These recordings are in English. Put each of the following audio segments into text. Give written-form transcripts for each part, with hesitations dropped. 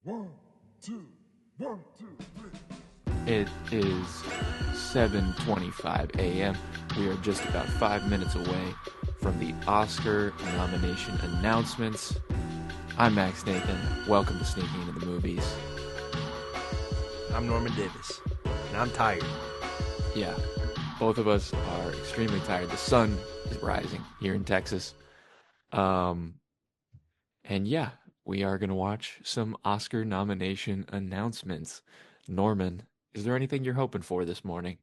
One, two, one, two, three. It is 7:25 a.m. We are just about 5 minutes away from the Oscar nomination announcements. I'm Max Nathan. Welcome to Sneaking Into the Movies. I'm Norman Davis, and I'm tired. Yeah, both of us are extremely tired. The sun is rising here in Texas. And yeah, we are going to watch some Oscar nomination announcements. Norman, is there anything you're hoping for this morning?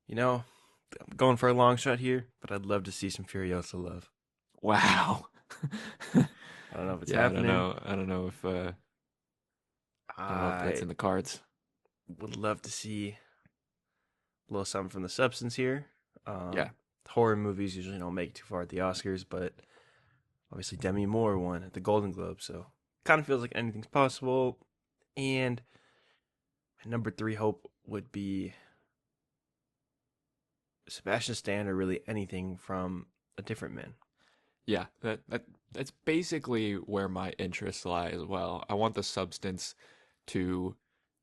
You know, I'm going for a long shot here, but I'd love to see some Furiosa love. Wow. I don't know if it's happening. I don't know if that's I in the cards. would love to see a little something from the substance here. Yeah. Horror movies usually don't make it too far at the Oscars, but obviously Demi Moore won at the Golden Globe, so kind of feels like anything's possible. And my number 3 hope would be Sebastian Stan or really anything from A Different Man. Yeah, that's basically where my interests lie as well. I want the substance to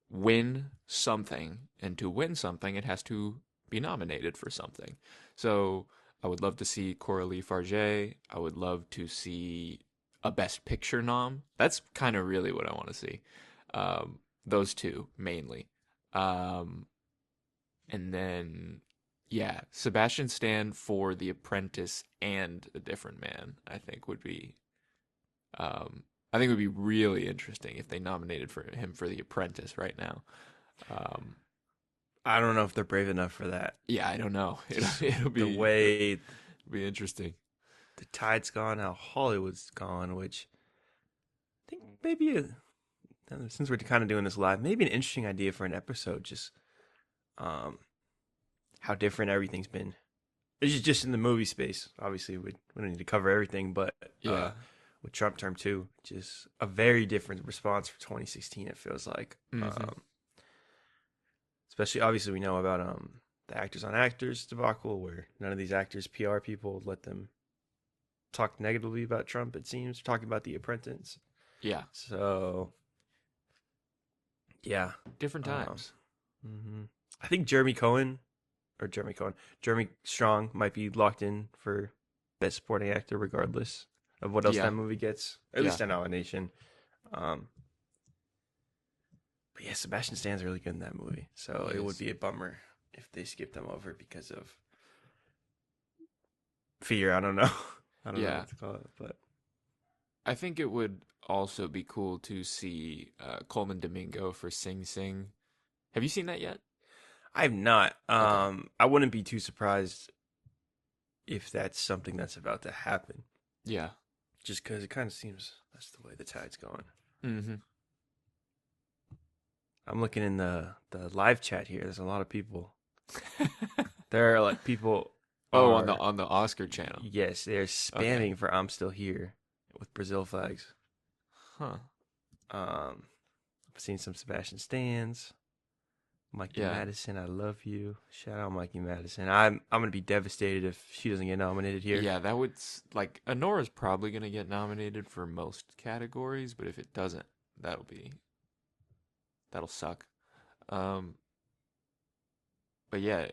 win something, and to win something, it has to be nominated for something. So I would love to see Coralie Farge. I would love to see a Best Picture nom. That's kind of really what I want to see. Those two mainly, and then yeah, Sebastian Stan for The Apprentice and A Different Man, I think would be really interesting if they nominated for him for The Apprentice right now. I don't know if they're brave enough for that. Yeah, I don't know. It'll be The way it'll be interesting. the tide's gone, how Hollywood's gone, which I think maybe since we're kind of doing this live, maybe an interesting idea for an episode. Just how different everything's been. It's just in the movie space. Obviously, we don't need to cover everything, but Yeah. with Trump term 2, just a very different response for 2016. It feels like, Mhm. especially obviously we know about the actors on actors debacle, where none of these actors PR people let them talk negatively about Trump. It seems talking about The Apprentice. Yeah, So yeah, different times. I think Jeremy Strong might be locked in for Best Supporting Actor, regardless of what else Yeah. that movie gets, or at least a nomination. But yeah, Sebastian Stan's really good in that movie, so He it is. would be a bummer if they skipped them over because of fear. I don't know. I don't know Yeah. what to call it, but I think it would also be cool to see Coleman Domingo for Sing Sing. Have you seen that yet? I've not. Okay. I wouldn't be too surprised if that's something that's about to happen, Yeah. just because it kind of seems that's the way the tide's going. Mm-hmm. I'm looking in the live chat here. There's a lot of people. There are like people. Oh, are, on the Oscar channel. Yes, they're spamming for "I'm still here" with Brazil flags. Huh. I've seen some Sebastian Stans. Mikey Yeah. Madison, I love you. Shout out Mikey Madison. I'm gonna be devastated if she doesn't get nominated here. Yeah, that would like Honora's probably gonna get nominated for most categories, but if it doesn't, that'll suck. Um, but yeah,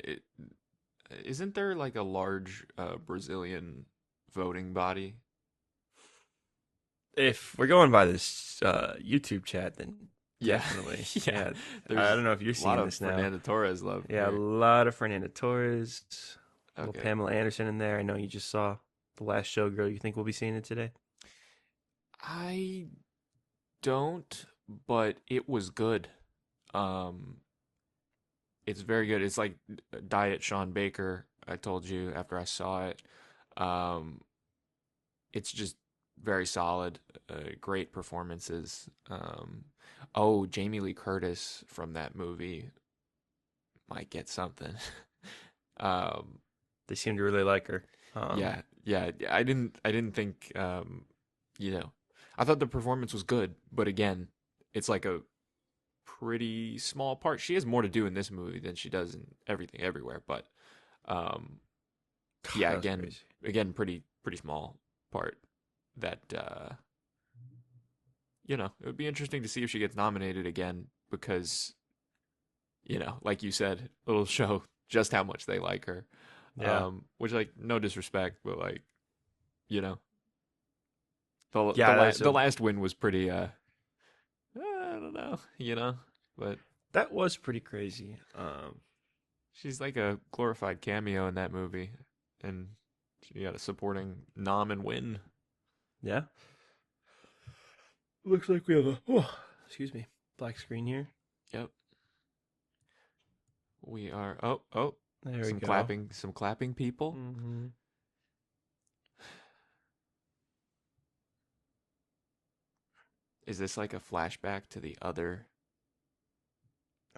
isn't there like a large Brazilian voting body? If we're going by this YouTube chat, then Yeah. definitely. Yeah. I There's don't know if you're a lot seeing of this now. Fernando Torres love. Yeah, a here. lot of Fernando Torres, little Okay. Pamela Anderson in there. I know you just saw The Last Showgirl. You think we'll be seeing it today? I don't, but it was good. Um, it's very good. It's like Diet Sean Baker. I told you after I saw it. Um, it's just very solid. Great performances. Oh, Jamie Lee Curtis from that movie might get something. um, They seem to really like her. yeah. I didn't think. I thought the performance was good, but again, it's like a pretty small part. She has more to do in this movie than she does in Everything Everywhere, but yeah, That was again, crazy. pretty small part that you know, it would be interesting to see if she gets nominated again because, you know, like you said, it'll show just how much they like her. Yeah. Which, like, no disrespect, but, like, you know, Yeah, the last win was pretty, I don't know, you know, but that was pretty crazy. she's like a glorified cameo in that movie, and she got a supporting nom and win. Yeah. Looks like we have a excuse me, black screen here. Yep. We are oh There we some go. clapping people. Mm-hmm. Is this like a flashback to the other?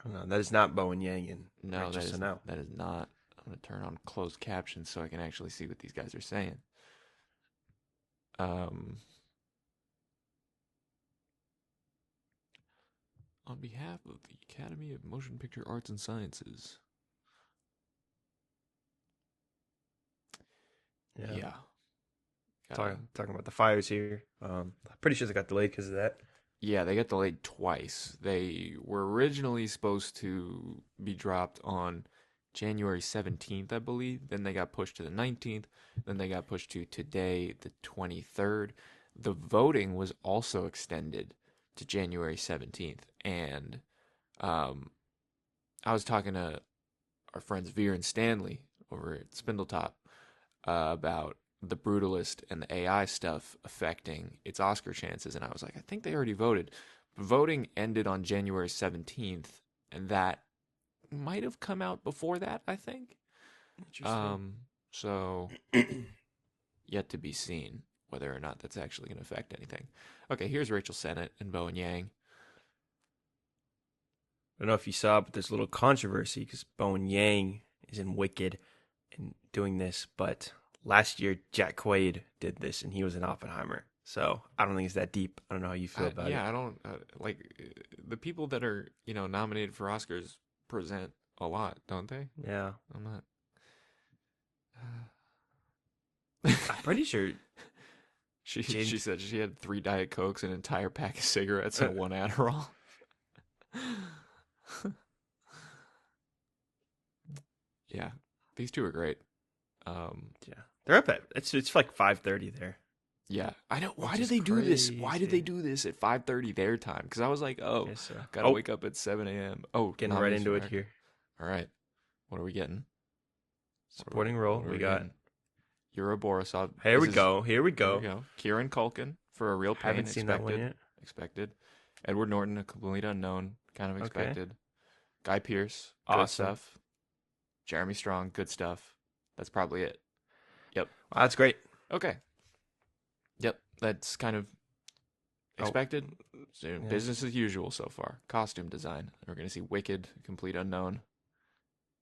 Oh, no, that is not Bowen Yang and No, Rachel Sennell. that is not. I'm gonna turn on closed captions so I can actually see what these guys are saying. On behalf of the Academy of Motion Picture Arts and Sciences. Yeah. Talking about the fires here. Pretty sure they got delayed because of that. Yeah, they got delayed twice. They were originally supposed to be dropped on January 17th, I believe. Then they got pushed to the 19th. Then they got pushed to today, the 23rd. The voting was also extended to January 17th. And I was talking to our friends Veer and Stanley over at Spindletop about the Brutalist and the AI stuff affecting its Oscar chances. And I was like, I think they already voted. Voting ended on January 17th, and that might have come out before that, I think. Interesting. So yet to be seen whether or not that's actually going to affect anything. Okay, here's Rachel Sennett and Bowen Yang. I don't know if you saw, but there's a little controversy because Bowen Yang is in Wicked and doing this, but last year Jack Quaid did this and he was in Oppenheimer. So I don't think it's that deep. I don't know how you feel about it. Yeah, I don't like the people that are, you know, nominated for Oscars present a lot, don't they? Yeah. I'm not. I'm pretty sure She James- said she had 3 Diet Cokes, an entire pack of cigarettes, and 1 Adderall. Yeah, these two are great. yeah. They're up at it's like 5:30 there. Yeah, I know. Why Which did is they do this? Why did they crazy. do this at 5:30 their time? Because I was like, oh, Yes, sir. gotta wake up at 7 a.m. Oh, Getting right nominees into for it America. here. All right, what are we getting? Supporting role. What are We got getting? Yura Borisov. Here we This is- go. Here we Here we go. go. Kieran Culkin for A Real Pain. Haven't seen that one yet. Expected. Edward Norton, A Complete Unknown. Kind of Okay. expected. Guy Pearce. Good Awesome. stuff. Jeremy Strong. Good stuff. That's probably it. Yep. Wow, that's great. Okay. Yep. That's kind of expected. So, yeah. business as usual so far. Costume design. We're going to see Wicked, Complete Unknown.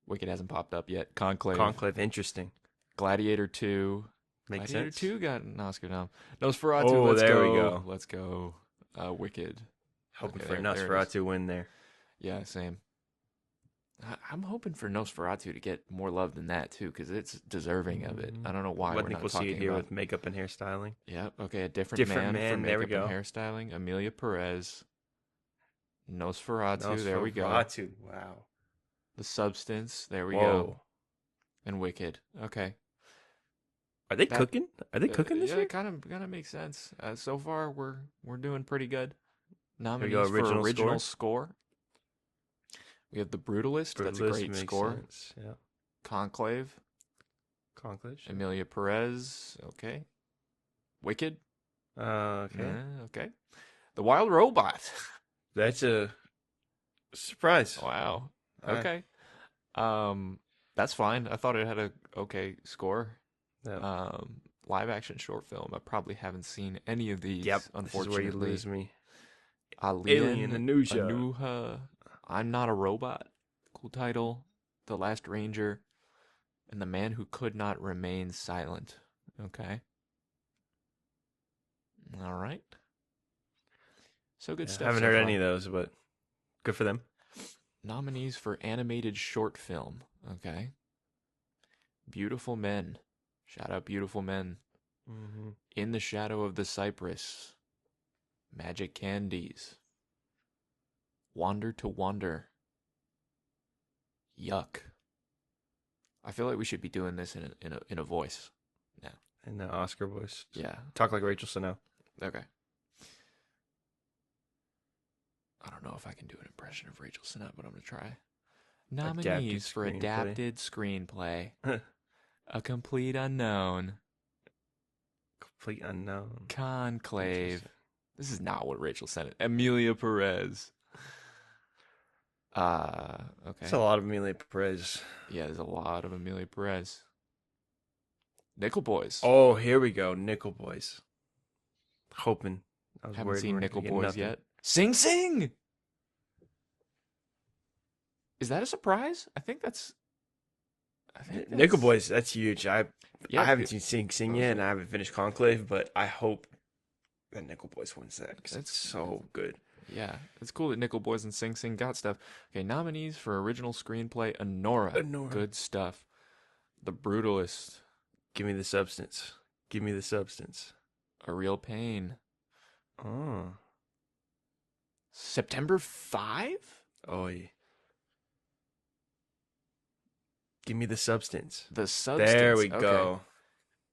Wicked hasn't popped up yet. Conclave. Interesting. Gladiator 2. Makes Gladiator sense. 2 got an Oscar nom. Nosferatu, Oh, let's there go. we go. Let's go. Wicked. Hoping Okay, for there it is. Nosferatu win there. Yeah, same. I'm hoping for Nosferatu to get more love than that, too, because it's deserving of it. I don't know why I we're think not we'll see talking it here about... with makeup and hairstyling. Yeah, okay, a different Different man for Man, there we makeup and go. hairstyling. Amelia Perez. Nosferatu, there we go. Nosferatu, wow. The Substance, there we Whoa. go. And Wicked. Okay. Are they cooking? Are they cooking this yeah, year? it kind of makes sense. So far, we're doing pretty good. There we Nominees go, for original original score. We have The Brutalist. That's a Brutalist great makes score. sense, yeah. Conclave. Conclave. Sure. Emilia Perez. Okay. Wicked. Okay. Okay. The Wild Robot. That's a surprise. Wow. All right. Okay. That's fine. I thought it had a okay score. Yeah. Live action short film. I probably haven't seen any of these. Yep. This is Unfortunately, where you lose me. Alien Anuja. Anuha. I'm Not a Robot. Cool title. The Last Ranger. And The Man Who Could Not Remain Silent. Okay. All right. So good Yeah, stuff. I haven't so heard far. any of those, but good for them. Nominees for animated short film. Okay. Beautiful Men. Shout out Beautiful Men. Mm-hmm. In the Shadow of the Cypress. Magic Candies. Wander to Wander. Yuck. I feel like we should be doing this in a voice now. In the Oscar voice. Yeah. Talk like Rachel Snow. Okay. I don't know if I can do an impression of Rachel Sennett, but I'm going to try. Nominees for Adapted Screenplay. A Complete Unknown. Complete Unknown. Conclave. This is not what Rachel Sennett. Emilia Perez. Okay. It's a lot of Emilia Perez. Yeah, there's a lot of Emilia Perez. Nickel Boys. Oh, here we go. Nickel Boys. Hoping. I was Haven't worried seen we weren't Nickel gonna get Boys nothing. yet. Sing Sing! Is that a surprise? I think that's Nickel Boys, that's huge. I haven't it- seen Sing yet, and I haven't finished Conclave, but I hope that Nickel Boys wins that because it's so good. Yeah, it's cool that Nickel Boys and Sing Sing got stuff. Okay, nominees for original screenplay: Honora. Good stuff. The Brutalist. Give me the substance. Give me the substance. A Real Pain. Oh. September 5? Oh, yeah. Give me the substance. The Substance. There we Okay. go.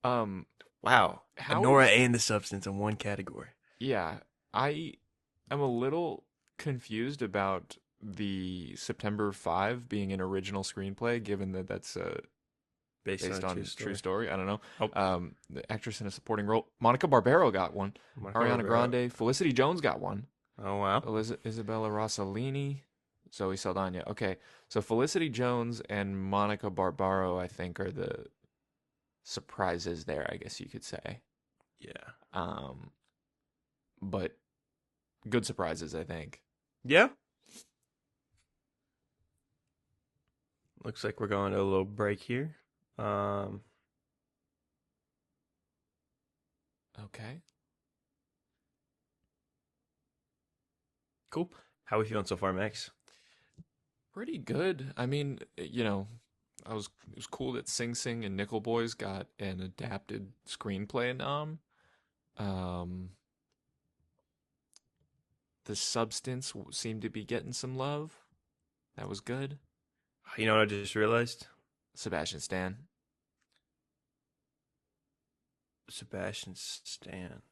Wow. How Honora is- and the substance in one category. Yeah, I am a little confused about the September 5 being an original screenplay, given that that's based on true story. I don't know. Oh. The actress in a supporting role, Monica Barbaro got one. Ariana Grande, Felicity Jones got one. Oh, wow. Isabella Rossellini, Zoe Saldana. Okay, so Felicity Jones and Monica Barbaro, I think, are the surprises there, I guess you could say. Yeah. But good surprises, I think. Yeah. Looks like we're going to a little break here. Okay. Cool. How are we feeling so far, Max? Pretty good. I mean, it was cool that Sing Sing and Nickel Boys got an adapted screenplay nom. The Substance seemed to be getting some love. That was good. You know what I just realized? Sebastian Stan. Sebastian Stan.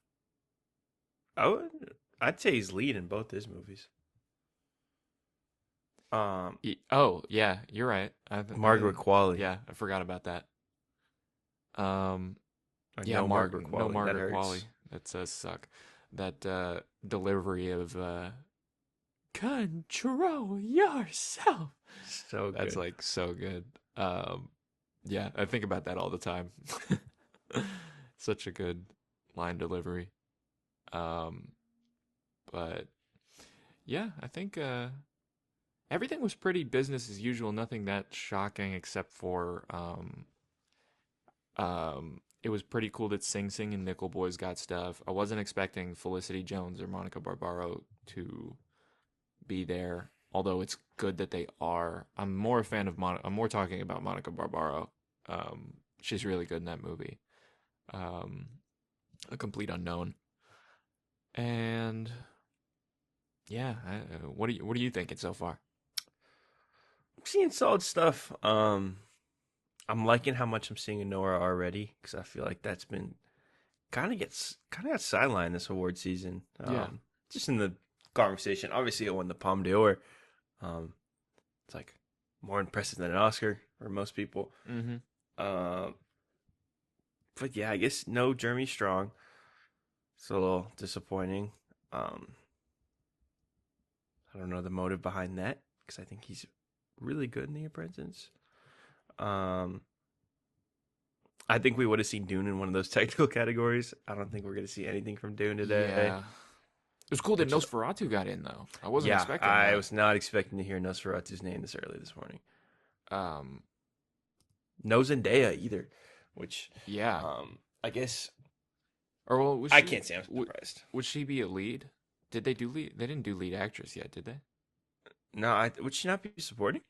I'd say he's lead in both his movies. Oh, yeah, you're right. Margaret Qualley. Yeah, I forgot about that. Or Yeah, no Margaret Qualley. No That Margaret hurts. Qualley. That does suck. That delivery of control yourself. So good. That's like so good. Yeah, I think about that all the time. Such a good line delivery. But yeah, I think everything was pretty business as usual. Nothing that shocking except for it was pretty cool that Sing Sing and Nickel Boys got stuff. I wasn't expecting Felicity Jones or Monica Barbaro to be there, although it's good that they are. I'm more a fan of I'm more talking about Monica Barbaro. She's really good in that movie. A Complete Unknown. And yeah, what are you thinking so far? I'm seeing solid stuff. I'm liking how much I'm seeing in Nora already because I feel like that's been kind of got sidelined this award season. Yeah. Just in the conversation. Obviously, it won the Palme d'Or. It's like more impressive than an Oscar for most people. Mm-hmm. But yeah, I guess no Jeremy Strong. It's a little disappointing. I don't know the motive behind that because I think he's really good in The Apprentice. I think we would have seen Dune in one of those technical categories. I don't think we're going to see anything from Dune today. Yeah. It was cool that Nosferatu got in though. I wasn't expecting I that. was not expecting to hear Nosferatu's name this early this morning. No Zendaya either, which yeah. I guess Or well, I can't say I'm surprised. Would she be a lead? Did they do lead? They didn't do lead actress yet, did they? No, would she not be supporting?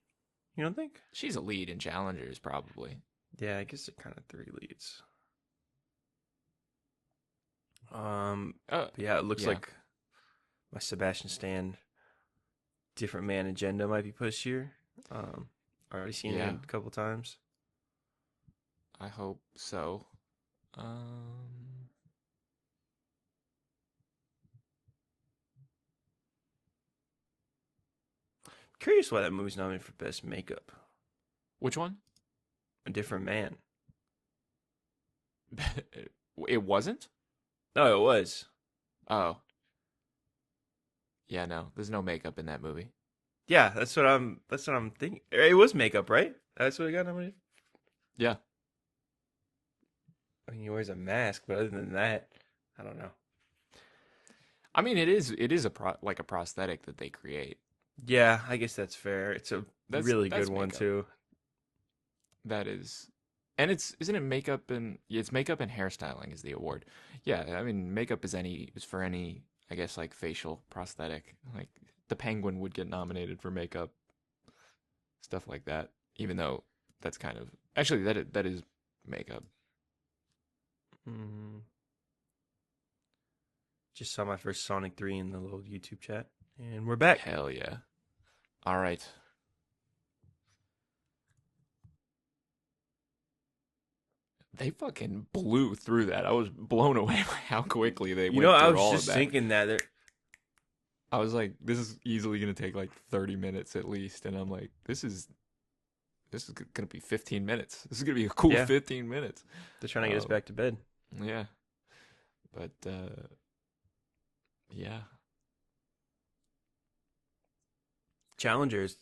You don't think? She's a lead in Challengers, probably. Yeah, I guess they're kind of three leads. Yeah, it looks like my Sebastian Stan different man agenda might be pushed here. Already seen Yeah. it a couple times. I hope so. Um, Curious why that movie's nominated for best makeup. which one? A different man. It wasn't? No, it was. Oh. Yeah, no. There's no makeup in that movie. Yeah, that's what I'm thinking. It was makeup, right? That's what it got nominated. Yeah. I mean, he wears a mask, but other than that, I don't know. I mean, it is like a prosthetic that they create. Yeah, I guess that's fair. It's a really That's good one makeup. too. That is, and isn't it makeup and yeah, it's makeup and hairstyling is the award. Yeah, I mean, makeup is for any, I guess, like facial prosthetic. Like the Penguin would get nominated for makeup, stuff like that. Even though that's kind of actually that is makeup. Mm. Just saw my first Sonic 3 in the little YouTube chat, and we're back. Hell yeah! All right. They fucking blew through that. I was blown away by how quickly they went I through was all just of that. thinking that. I was like, this is easily going to take like 30 minutes at least. And I'm like, this is going to be 15 minutes. This is going to be a cool Yeah. 15 minutes. They're trying to get us back to bed. Yeah. But, yeah. Challengers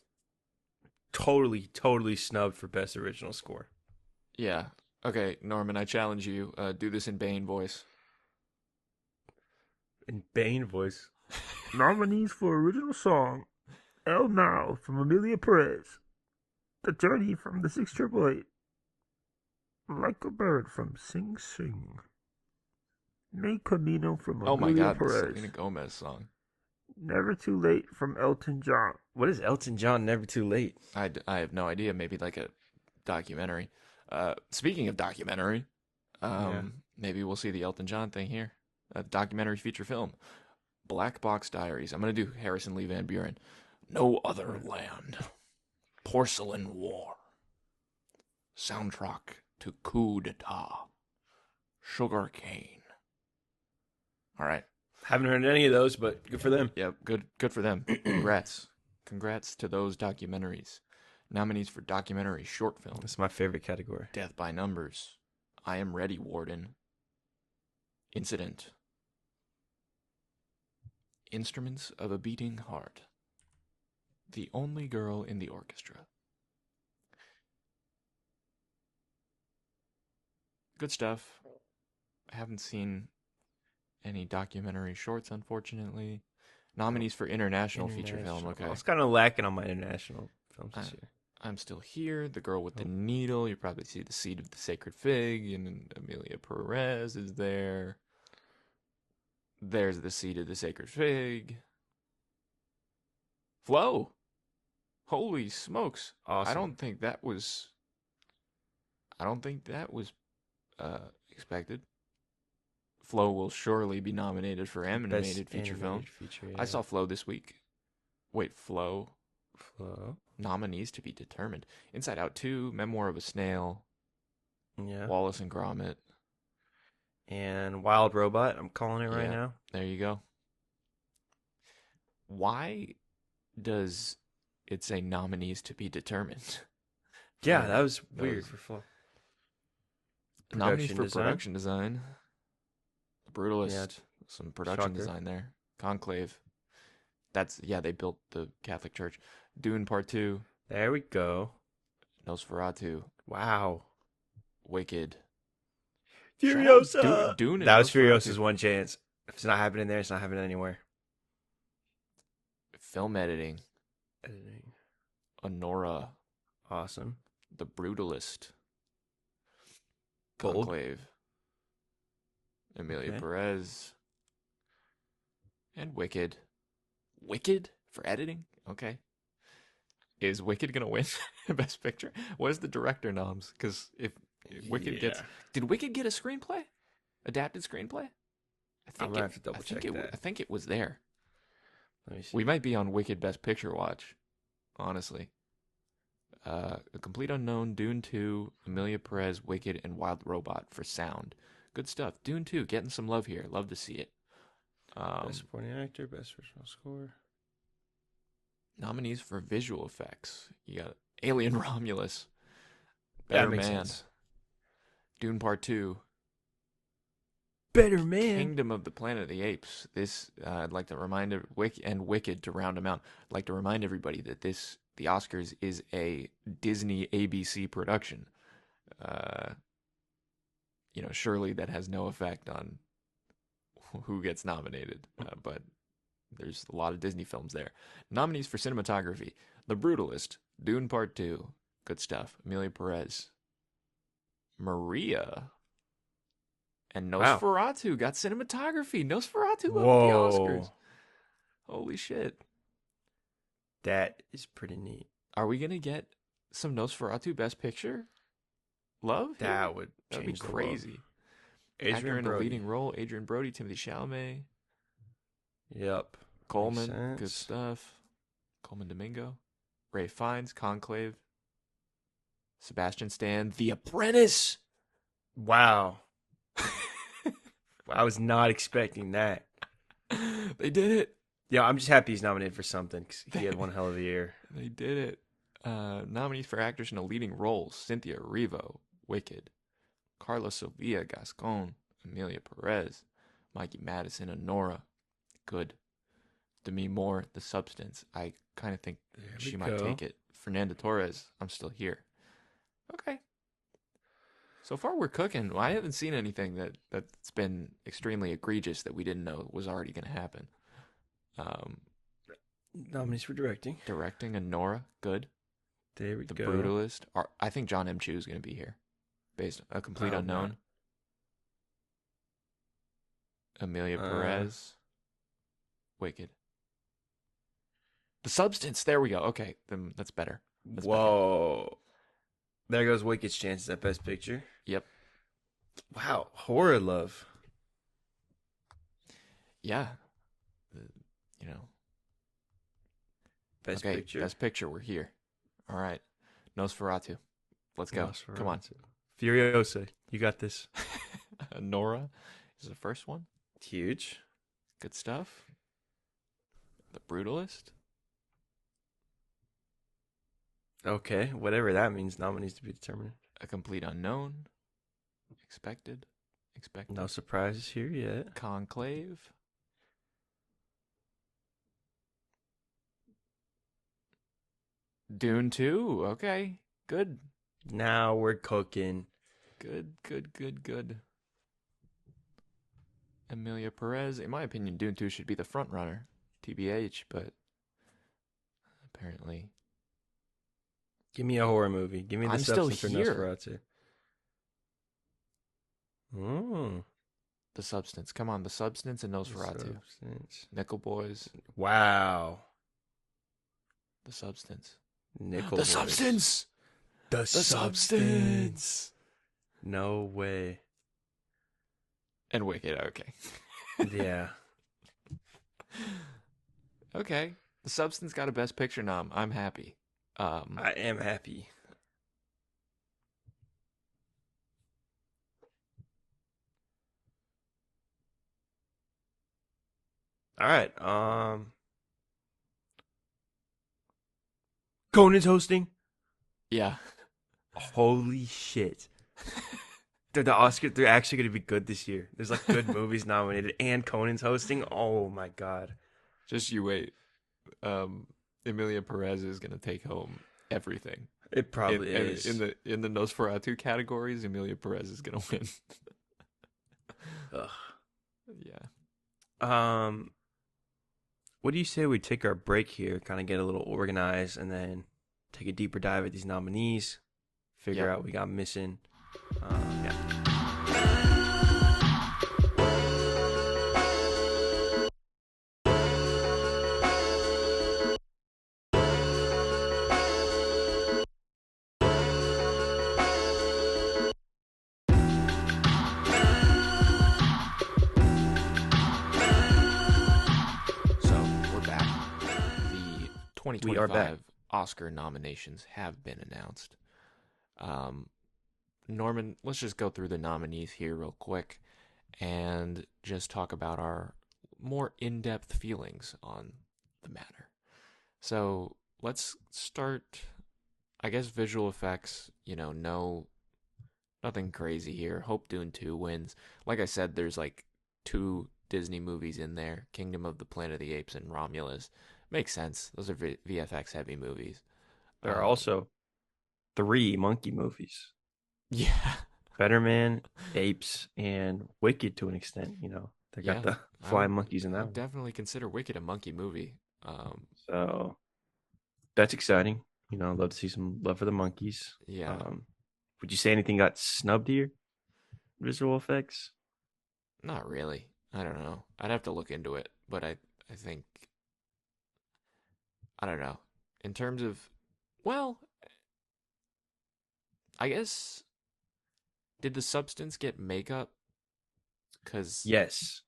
totally snubbed for best original score. Yeah. Okay, Norman, I challenge you. Do this in Bane voice. In Bane voice. Nominees for original song: El Now from Amelia Perez, The Journey from the 6888, Like a Bird from Sing Sing, Me Camino from Oh my Amelia God, the Perez, Selena Gomez song. Never Too Late from Elton John. What is Elton John Never Too Late? I have no idea. Maybe like a documentary. Speaking of documentary, maybe we'll see the Elton John thing here. A documentary feature film. Black Box Diaries. I'm going to do Harrison Lee Van Buren. No Other Land. Porcelain War. Soundtrack to Coup d'etat. Sugar Cane. All right. Haven't heard any of those, but good for them. Yep, good for them. Congrats to those documentaries. Nominees for documentary short film. That's my favorite category. Death by Numbers. I Am Ready, Warden. Incident. Instruments of a Beating Heart. The Only Girl in the Orchestra. Good stuff. I haven't seen any documentary shorts, unfortunately. Nominees for international feature film. Okay. I was kind of lacking on my international films this year. I'm Still Here, The Girl with the Needle. You probably see The Seed of the Sacred Fig, and Amelia Perez is there. There's The Seed of the Sacred Fig. Flow. Holy smokes. Awesome. I don't think that was expected. Flow will surely be nominated for animated feature film. Yeah. I saw Flow this week. Wait, Flow? Flow. Nominees to be determined. Inside Out 2, Memoir of a Snail, Yeah. Wallace and Gromit. And Wild Robot. I'm calling it right Yeah. now. There you go. Why does it say nominees to be determined? Yeah, that was weird was- for Flow. Nominees Production for design? production design. Brutalist. Yeah, Some production shocker. design there. Conclave. They built the Catholic Church. Dune Part 2. There we go. Nosferatu. Wow. Wicked. Furiosa. Dune and That was Nosferatu. Furiosa's one chance. If it's not happening there, it's not happening anywhere. Film editing. Editing. Honora. Awesome. The Brutalist. Bold. Conclave. Amelia Okay. Perez. And Wicked. Wicked for editing? Okay. Is Wicked going to win Best Picture? What is the director noms? Because if Wicked gets... Did Wicked get a screenplay? Adapted screenplay? I'm gonna have to double check that. I think it was there. Let me see. We might be on Wicked Best Picture watch, honestly. A Complete Unknown, Dune 2, Amelia Perez, Wicked, and Wild Robot for sound. Good stuff. Dune 2, getting some love here. Love to see it. Best supporting actor, best original score. Nominees for visual effects. You got Alien Romulus, That Better makes Man, sense. Dune Part 2, Better Man. Kingdom of the Planet of the Apes. This, I'd like to remind Wicked to round them out. I'd like to remind everybody that the Oscars is a Disney ABC production. Surely that has no effect on who gets nominated, but there's a lot of Disney films there. Nominees for cinematography: The Brutalist, Dune Part 2, good stuff. Amelia Perez, Maria, and Wow. Nosferatu got cinematography. Nosferatu won the Whoa. Oscars. Holy shit. That is pretty neat. Are we going to get some Nosferatu Best Picture love here? That would That'd be change the world. crazy. Actor in a leading role: Adrian Brody, Timothy Chalamet, Yep. Coleman, Makes good sense. stuff. Coleman Domingo, Ray Fiennes, Conclave, Sebastian Stan, The Apprentice. Wow. I was not expecting that. They did it. Yeah, I'm just happy he's nominated for something because he had one hell of a year. They did it. Nominees for actors in a leading role: Cynthia Erivo, Wicked, Carla Sofia Gascon, Amelia Perez, Mikey Madison, and Nora, good. Demi Moore, The Substance. I kind of think she might take it. Fernanda Torres, I'm Still Here. Okay. So far we're cooking. I haven't seen anything that's been extremely egregious that we didn't know was already going to happen. Nominees for directing. Directing and Nora, good. There we The go. Brutalist. I think John M. Chu is going to be here. Based on A Complete Unknown. Not. Amelia Perez. Wicked. The Substance. There we go. Okay, then that's better. That's Whoa. There goes Wicked's chances at Best Picture. Yep. Wow. Horror love. Yeah. Best Okay, Picture. Best Picture. We're here. All right. Nosferatu. Let's go. Come on. Furiosa. You got this. Nora is the first one. Huge. Good stuff. The Brutalist. Okay. Whatever that means. Nominees to be determined. A Complete Unknown. Expected. No surprises here yet. Conclave. Dune 2. Okay. Good. Now we're cooking. Good. Amelia Perez. In my opinion, Dune 2 should be the front runner. TBH, but apparently. Give me a horror movie. Give me the I'm still Substance for here. Nosferatu. The Substance. Come on, The Substance and Nosferatu. Substance. Nickel Boys. Wow. The Substance. Nickel The Boys. Substance! The Substance! No way. And Wicked, okay. Yeah. Okay. The Substance got a Best Picture nom. I'm happy. I am happy. All right. Conan's hosting. Yeah. Holy shit. The Oscars, they're actually going to be good this year. There's like good movies nominated and Conan's hosting. Oh my God. Just you wait. Emilia Perez is gonna take home everything. It probably is. In the Nosferatu categories, Emilia Perez is gonna win. Ugh. Yeah. What do you say we take our break here, kind of get a little organized, and then take a deeper dive at these nominees, figure out what we got missing. Yeah. So we're back. We are back. 2025 Oscar nominations have been announced. Um, Norman, let's just go through the nominees here real quick and just talk about our more in depth feelings on the matter. So let's start, I guess, visual effects. Nothing crazy here. Hope Dune 2 wins. Like I said, there's like two Disney movies in there, Kingdom of the Planet of the Apes and Romulus. Makes sense. Those are VFX heavy movies. There are Um, also three monkey movies: yeah, Better Man, Apes, and Wicked to an extent. They got yeah. the I would flying monkeys in I that would one. definitely consider Wicked a monkey movie. So that's exciting. I'd love to see some love for the monkeys. Yeah, Um, would you say anything got snubbed here? Visual effects? not really. I don't know. I'd have to look into it, but I think I don't know. In terms of, well, I guess did the substance get makeup? Cause Yes.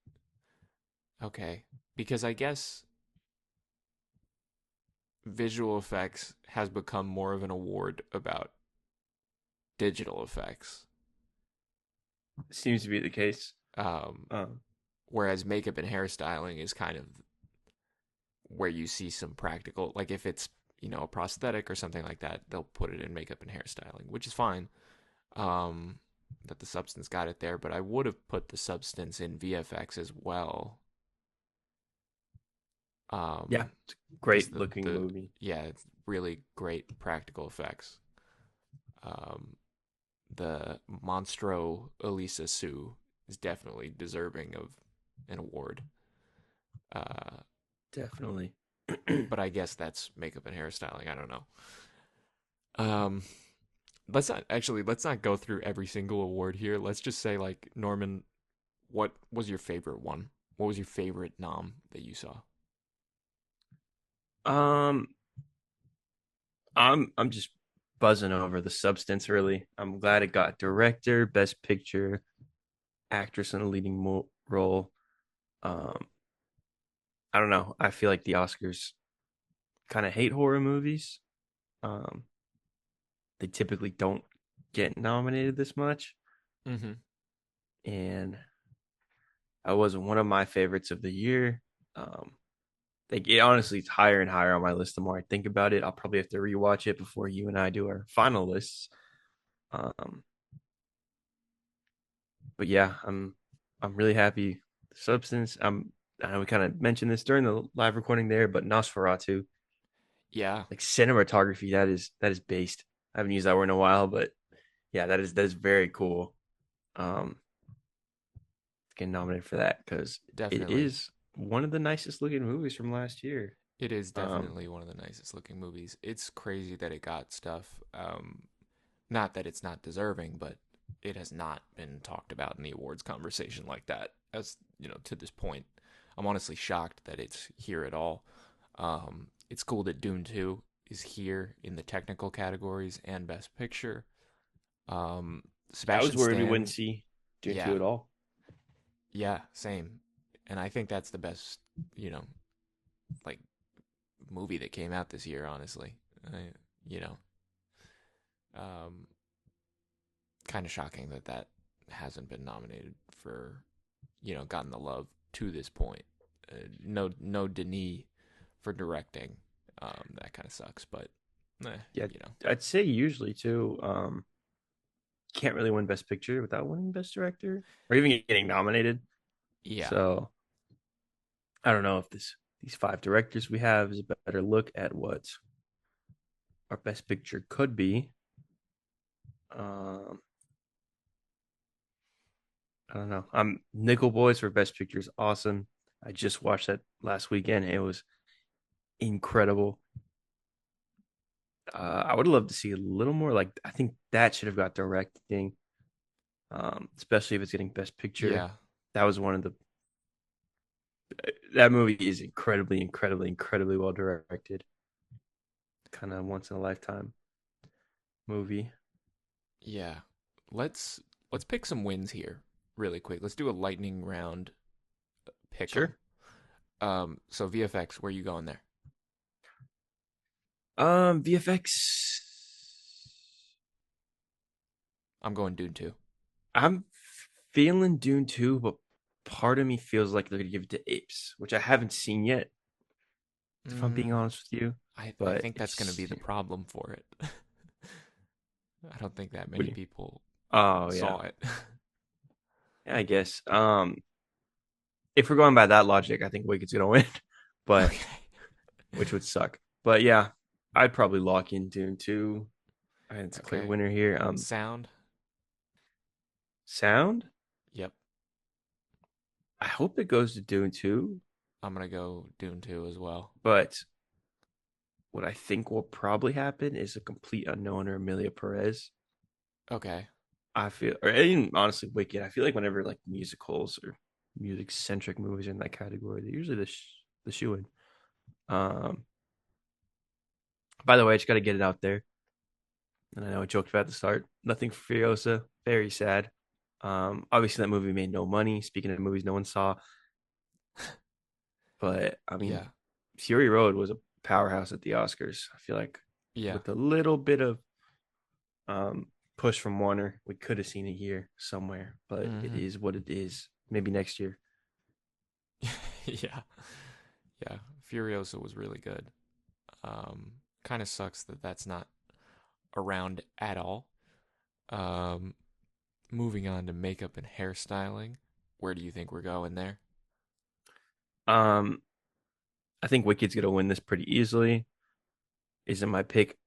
okay, because I guess visual effects has become more of an award about digital effects. Seems to be the case. Um, Um, Whereas makeup and hairstyling is kind of where you see some practical, like if it's a prosthetic or something like that, they'll put it in makeup and hairstyling, which is fine. Um, that the substance got it there, but I would have put the substance in VFX as well. yeah, Um, it's a just great the looking the movie. yeah, it's really great practical effects. Um, the Monstro Elisa Sue is definitely deserving of an award. Uh, Definitely. but I guess that's makeup and hairstyling. I don't know. Um, let's not go through every single award here. Let's just say like Norman, what was your favorite one? What was your favorite nom that you saw? um, I'm just buzzing over the substance. Really, I'm glad it got director, best picture, actress in a leading role. Um, I don't know. I feel like the Oscars kind of hate horror movies. Um, they typically don't get nominated this much, Mm-hmm. and I was one of my favorites of the year. Um, honestly, it's higher and higher on my list. The more I think about it, I'll probably have to rewatch it before you and I do our final lists. Um, but yeah, I'm really happy. The substance. I know we kind of mentioned this during the live recording there, but Nosferatu, Yeah, like cinematography, that is based. I haven't used that word in a while, but yeah, that is very cool. Um, getting nominated for that because it definitely. is one of the nicest looking movies from last year. It is Um, definitely one of the nicest looking movies. It's crazy that it got stuff. Not that it's not deserving, but it has not been talked about in the awards conversation like that. As to this point, I'm honestly shocked that it's here at all. It's cool that Dune 2 is here in the technical categories and Best Picture. Um, I was Sebastian worried we wouldn't Stan, see Dune 2 yeah, at all. yeah, same. And I think that's the best, you know, like movie that came out this year. Honestly, I, you know, um, kind of shocking that that hasn't been nominated for, gotten the love to this point. No Denis for directing. That kind of sucks, but eh, Yeah, you know, I'd say usually too. Can't really win Best Picture without winning Best Director or even getting nominated. yeah, So I don't know if these five directors we have is a better look at what our Best Picture could be. Um, I don't know. Nickel Boys for Best Picture is awesome. I just watched that last weekend. It was incredible. I would love to see a little more. Like I think that should have got directing, especially if it's getting Best Picture. yeah, That was one of the. That movie is incredibly, incredibly, incredibly well directed. Kind of once in a lifetime movie. yeah. Let's pick some wins here really quick. Let's do a lightning round pick 'em. Sure. So VFX, where you going there? VFX. I'm going Dune 2. I'm feeling Dune 2, but part of me feels like they're gonna give it to Apes, which I haven't seen yet, if I'm being Mm, honest with you. I But think that's going to it's be the problem for it. I don't think that what many do you, people oh yeah. saw it. Yeah, I guess. If we're going by that logic, I think Wicked's gonna win, but Okay. which would suck. But yeah, I'd probably lock in Dune 2. I think it's a clear Okay. winner here. Sound? Sound. Yep. I hope it goes to Dune 2, I'm going to go Dune 2 as well. but what I think will probably happen is a complete unknown or Amelia Perez. Okay. I feel, or even honestly, Wicked. I feel like whenever like musicals or music centric movies are in that category, they're usually the shoe in. Um, by the way, I just got to get it out there, and I know I joked about it at the start. Nothing for Furiosa. Very sad. Obviously that movie made no money. Speaking of movies no one saw, but I mean, Yeah. Fury Road was a powerhouse at the Oscars. I feel like Yeah. with a little bit of push from Warner, we could have seen it here somewhere, but it Hmm. is what it is. Maybe next year. Yeah. Yeah. Furiosa was really good. Kind of sucks that that's not around at all. Um, moving on to makeup and hairstyling. Where do you think we're going there? Um, I think Wicked's gonna win this pretty easily. Isn't my pick?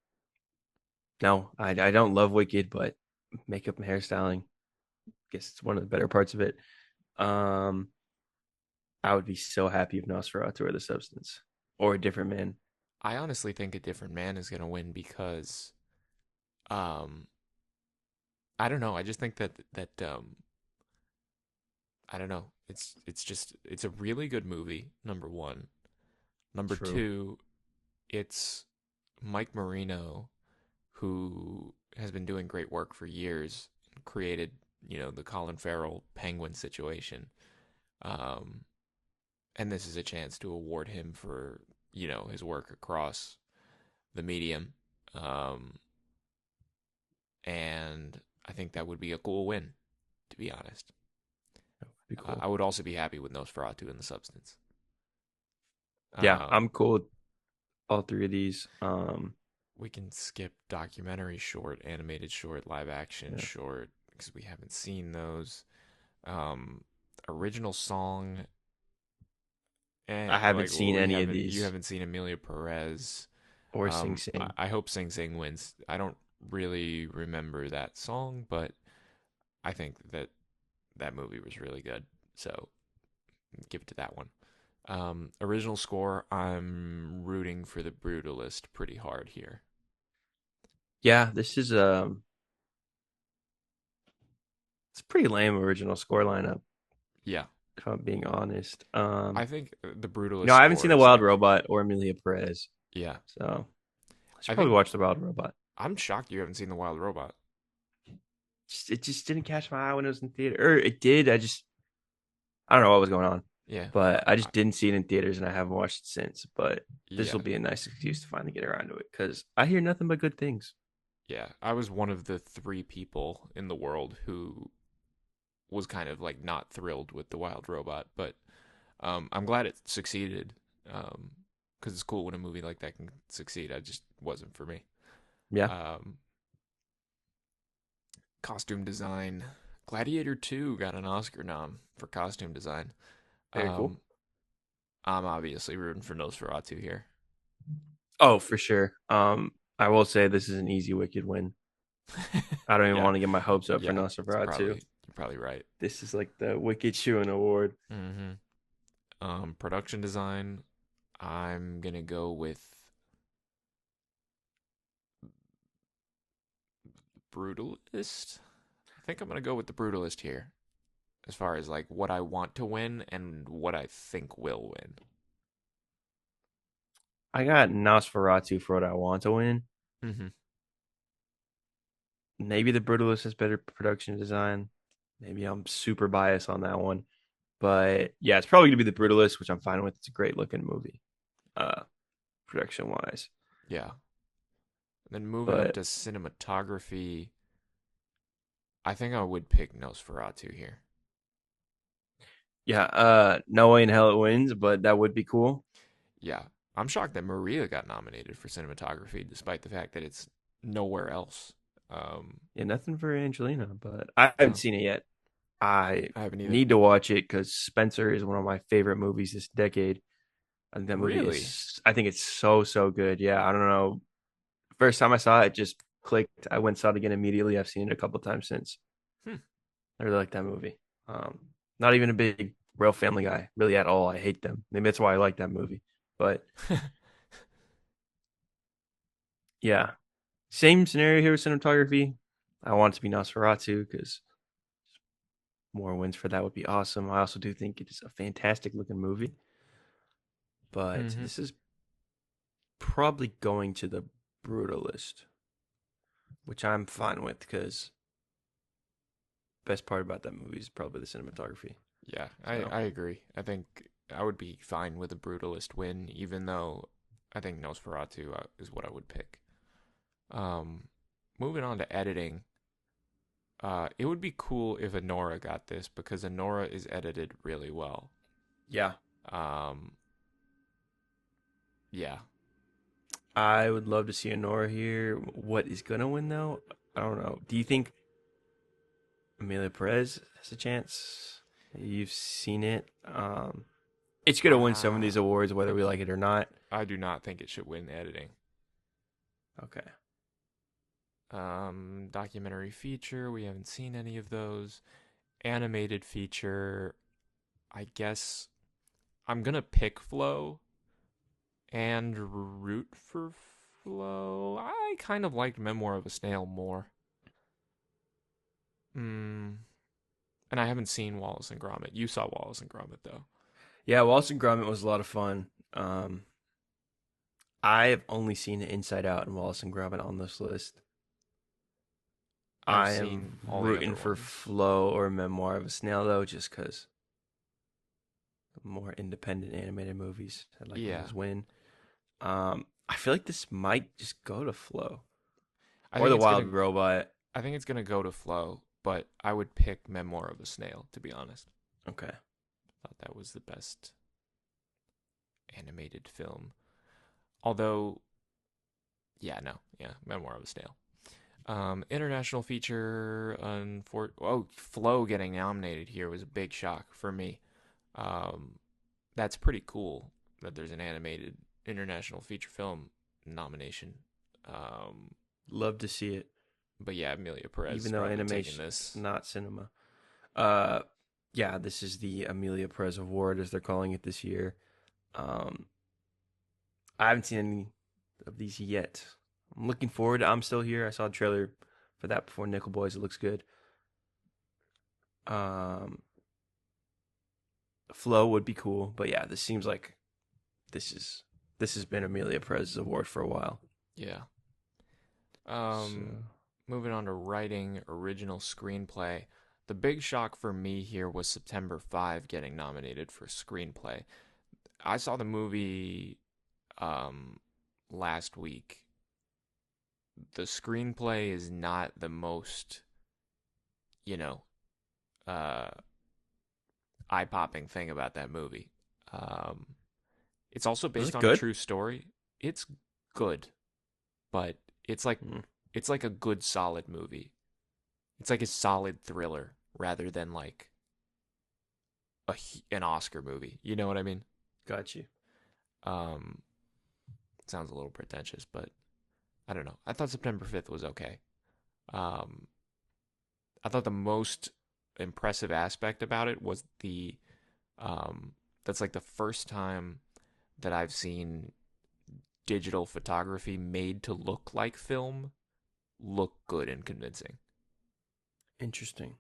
No, I don't love Wicked, but makeup and hairstyling, guess it's one of the better parts of it. Um, I would be so happy if Nosferatu or The Substance or A Different Man. I honestly think a different man is going to win because um I don't know. I just think that I don't know. It's a really good movie, number 1. Number True. 2, it's Mike Marino, who has been doing great work for years, created, the Colin Farrell Penguin situation. Um and this is a chance to award him for, his work across the medium. Um and I think that would be a cool win, to be honest. Be cool. I would also be happy with Nosferatu and the Substance. Yeah, Um, I'm cool with all three of these. we can skip documentary short, animated short, live action Yeah. short because we haven't seen those. Um, Original song, I haven't like seen we any of haven't you these haven't seen Amelia Perez. or Sing Sing. I hope Sing Sing wins. I don't really remember that song, but I think that movie was really good. So give it to that one. Original score, I'm rooting for the Brutalist pretty hard here. Yeah, this is it's a pretty lame original score lineup, Yeah, if I'm being honest. I think the Brutalist No, I haven't seen score The is Wild like, Robot or Amelia Perez, yeah. so I should I probably think watch The Wild Robot. I'm shocked you haven't seen the Wild Robot. It just didn't catch my eye when it was in theater. Or it did. I don't know what was going on, Yeah, but I just didn't see it in theaters, and I haven't watched it since. But this yeah, will be a nice excuse to finally get around to it because I hear nothing but good things. yeah. I was one of the 3 people in the world who was kind of like not thrilled with the Wild Robot, but I'm glad it succeeded. Because it's cool when a movie like that can succeed. I just wasn't for me. Yeah, Um, Costume design. Gladiator 2 got an Oscar nom for costume design. very cool. Um, I'm obviously rooting for Nosferatu here. Oh, for sure. I will say this is an easy Wicked win. I don't even Yeah, want to get my hopes up for yeah, it's Nosferatu. probably you're probably right. This is like the Wicked Shoeing Award. Hmm. Production design. I'm gonna go with Brutalist. I think I'm gonna go with the Brutalist here, as far as like what I want to win and what I think will win. I got Nosferatu for what I want to win. Hmm. Maybe the Brutalist has better production design. Maybe I'm super biased on that one. But yeah, it's probably gonna be the Brutalist, which I'm fine with. It's a great looking movie, production wise. Yeah. Then moving up But to cinematography, I think I would pick Nosferatu here. yeah, no way in hell it wins, but that would be cool. Yeah, I'm shocked that Maria got nominated for cinematography, despite the fact that it's nowhere else. Um, Yeah, nothing for Angelina, but I haven't no, seen it yet. I I haven't either. need to watch it because Spencer is one of my favorite movies this decade. I think that movie Really? is. I think it's so good. Yeah, I don't know. First time I saw it, it just clicked. I went and saw it again immediately. I've seen it a couple times since. Hmm. I really like that movie. Not even a big real Family Guy really at all. I hate them. Maybe that's why I like that movie. But yeah, same scenario here with cinematography. I want it to be Nosferatu because more wins for that would be awesome. I also do think it is a fantastic looking movie. But hmm this is probably going to the Brutalist, which I'm fine with because best part about that movie is probably the cinematography. Yeah, So I agree. I think I would be fine with a Brutalist win, even though I think Nosferatu is what I would pick. Um, moving on to editing, it would be cool if Anora got this because Anora is edited really well. yeah, Um, yeah, I would love to see Honora here. What is gonna win though? I don't know. Do you think Amelia Perez has a chance? You've seen it. It's gonna win some of uh, these awards, whether we like it or not. I do not think it should win editing. Okay. Documentary feature, we haven't seen any of those. Animated feature, I guess I'm gonna pick Flow and root for Flow. I kind of liked Memoir of a Snail more. Hmm. And I haven't seen Wallace and Gromit. You saw Wallace and Gromit though. Yeah, Wallace and Gromit was a lot of fun. I have only seen Inside Out and Wallace and Gromit on this list. I've I am seen all the rooting other for ones. Flo or Memoir of a Snail though, just because more independent animated movies. I'd like when Yeah, those win. I feel like this might just go to Flo I or think the it's Wild gonna. Robot. I think it's gonna go to Flow, but I would pick Memoir of a Snail to be honest. Okay. Thought that was the best animated film. Although, yeah, no, yeah, Memoir of a Snail. International feature, Flow getting nominated here was a big shock for me. Um, that's pretty cool that there's an animated international feature film nomination. Um, Love to see it, but yeah, Amelia Perez even is though probably taking animation this. not cinema. Uh, yeah, this is the Amelia Perez Award, as they're calling it this year. Um, I haven't seen any of these yet. I'm looking forward to I'm Still Here. I saw a trailer for that before Nickel Boys. It looks good. Um, Flow would be cool, but yeah, this seems like this is this has been Amelia Perez's award for a while. Yeah. So Moving on to writing original screenplay. The big shock for me here was September 5 getting nominated for screenplay. I saw the movie um, last week. The screenplay is not the most, you know, uh, eye popping thing about that movie. Um, it's also was based it on a good? true story. It's good, but it's like Mm, it's like a good solid movie. It's like a solid thriller rather than like an Oscar movie. You know what I mean? got you. Um, sounds a little pretentious, but I don't know. I thought September 5th was okay. Um, I thought the most impressive aspect about it was that's like the first time that I've seen digital photography made to look like film look good and convincing. Interesting.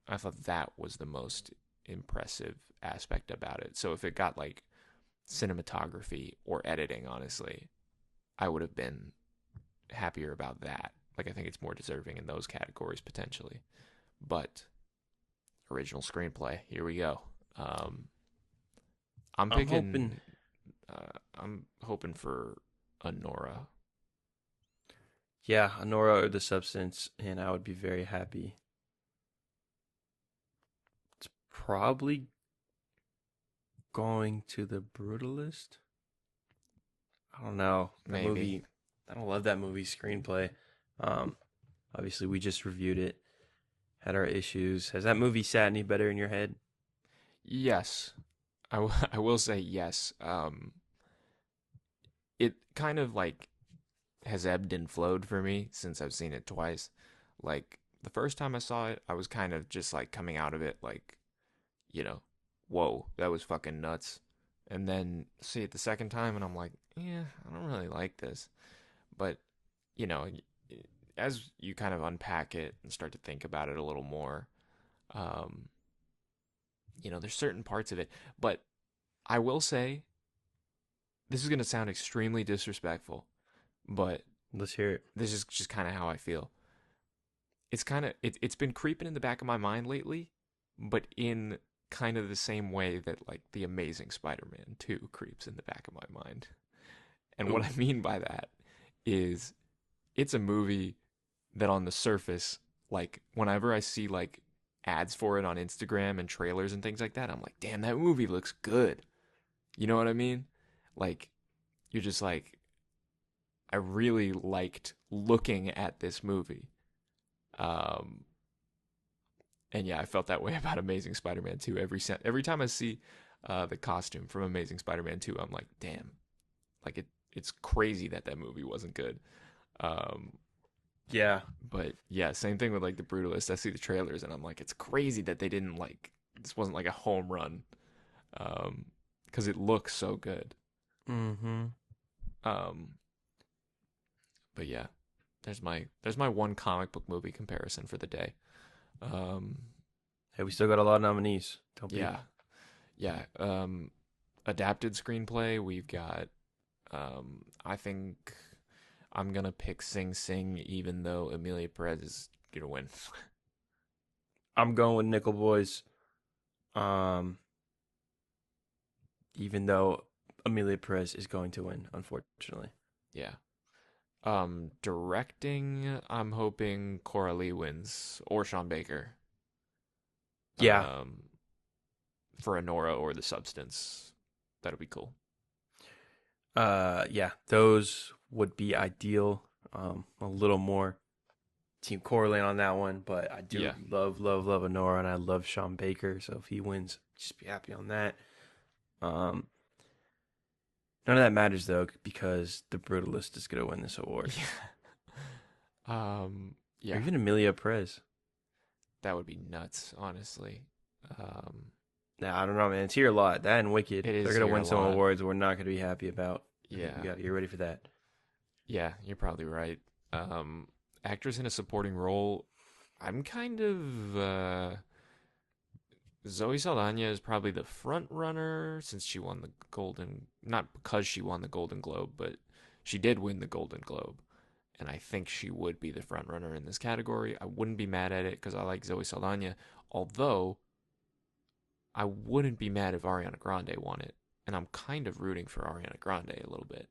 I thought that was the most impressive aspect about it. So if it got like cinematography or editing, honestly, I would have been happier about that. Like I think it's more deserving in those categories potentially. But original screenplay, here we go. Um, I'm I'm hoping. picking. I'm hoping for Honora. Yeah, Honora or the Substance, and I would be very happy. It's probably going to the Brutalist. I don't know. That Maybe. movie, I don't love that movie screenplay. Um, Obviously, we just reviewed it, had our issues. Has that movie sat any better in your head? Yes, I will say yes. It kind of like has ebbed and flowed for me since I've seen it twice. Like the first time I saw it, I was kind of just like coming out of it like, you know, whoa, that was fucking nuts. And then see it the second time and I'm like, yeah, I don't really like this. But, you know, as you kind of unpack it and start to think about it a little more, um, there's certain parts of it. But I will say, this is going to sound extremely disrespectful, but Let's hear it. this is just kind of how I feel. It's been creeping in the back of my mind lately, but in kind of the same way that like the Amazing Spider-Man 2 creeps in the back of my mind. And what Ooh. I mean by that is it's a movie that on the surface, like whenever I see like ads for it on Instagram and trailers and things like that, I'm like, damn, that movie looks good. You know what I mean? Like, you're just like, I really liked looking at this movie. Um, and yeah, I felt that way about Amazing Spider-Man 2. Every time I see the costume from Amazing Spider-Man 2, I'm like, damn, like it's crazy that that movie wasn't good. Um, Yeah. but yeah, same thing with like the Brutalist. I see the trailers and I'm like, it's crazy that they didn't like this wasn't like a home run. Because it looks so good. Mm-hmm. Um, but yeah, there's my one comic book movie comparison for the day. Um, Hey, we still got a lot of nominees. Don't be. yeah, yeah. Adapted screenplay, we've got. I think I'm gonna pick Sing Sing, even though Amelia Perez is gonna win. I'm going with Nickel Boys. Um, even though Amelia Perez is going to win, unfortunately. Yeah. Directing, I'm hoping Coralie wins or Sean Baker. Yeah. Um, for Honora or The Substance, that'll be cool. Yeah, those would be ideal. A little more Team Corlin on that one, but I do Yeah. love Honora, and I love Sean Baker. So if he wins, just be happy on that. Um, None of that matters though, because the Brutalist is gonna win this award, or Yeah, even Amelia Perez. that would be nuts, honestly. Um, Nah, I don't know, man. It's here a lot. That and Wicked, it they're is gonna here a win some lot. awards we're not gonna be happy about. I think we Yeah, got. You're ready for that. yeah, you're probably right. Actress in a supporting role, I'm kind of Zoe Saldana is probably the front runner since she won the Golden, not because she won the Golden Globe, but she did win the Golden Globe. And I think she would be the front runner in this category. I wouldn't be mad at it because I like Zoe Saldana, although I wouldn't be mad if Ariana Grande won it. And I'm kind of rooting for Ariana Grande a little bit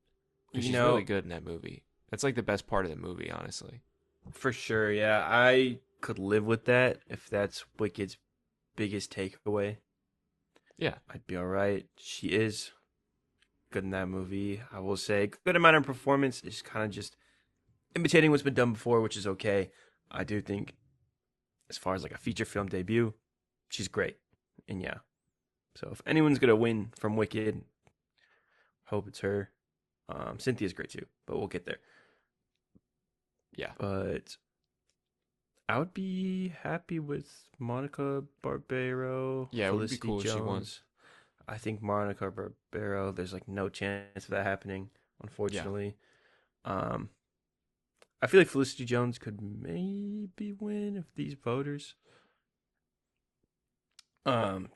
because You she's really know, good in that movie. That's like the best part of the movie, honestly. for sure. Yeah, I could live with that if that's Wicked's biggest takeaway. Yeah, I'd be all right. She is good in that movie. I will say, good amount of performance. It's kind of just imitating what's been done before, which is okay. I do think, as far as like a feature film debut, she's great. And yeah, so if anyone's gonna win from Wicked, hope it's her. Cynthia's great too, but we'll get there. yeah, But I would be happy with Monica Barbero, yeah. It would be Felicity cool if she won. Jones. I think Monica Barbero, there's like no chance of that happening, Yeah, unfortunately. Um, I feel like Felicity Jones could maybe win if these voters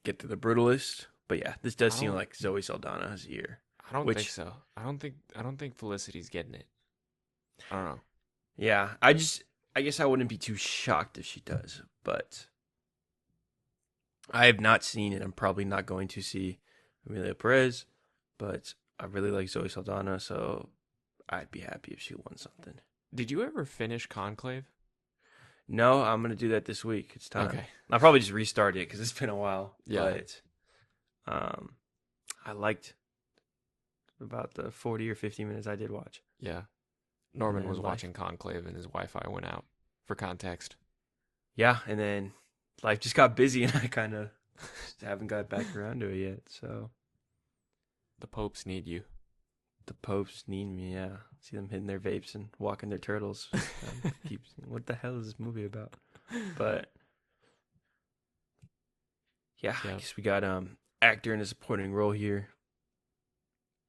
get to the brutalist. But yeah, this does I seem don't. like Zoe Saldana's year. I don't think Which so. I don't think Felicity's getting it. I don't know. yeah, I guess I wouldn't be too shocked if she does, but I have not seen it. I'm probably not going to see Amelia Perez, but I really like Zoe Saldana, so I'd be happy if she won something. Did you ever finish Conclave? No, I'm gonna do that this week. It's time. Okay. I'll probably just restart it because it's been a while. Yeah. But I liked about the 40 or 50 minutes I did watch. Yeah. Norman then was life. watching Conclave and his Wi-Fi went out. For context. Yeah, and then life just got busy, and I kind of haven't got back around to it yet. So The popes need you. the popes need me. Yeah, see them hitting their vapes and walking their turtles. What the hell is this movie about? But yeah, I Yeah. guess we got actor in a supporting role here.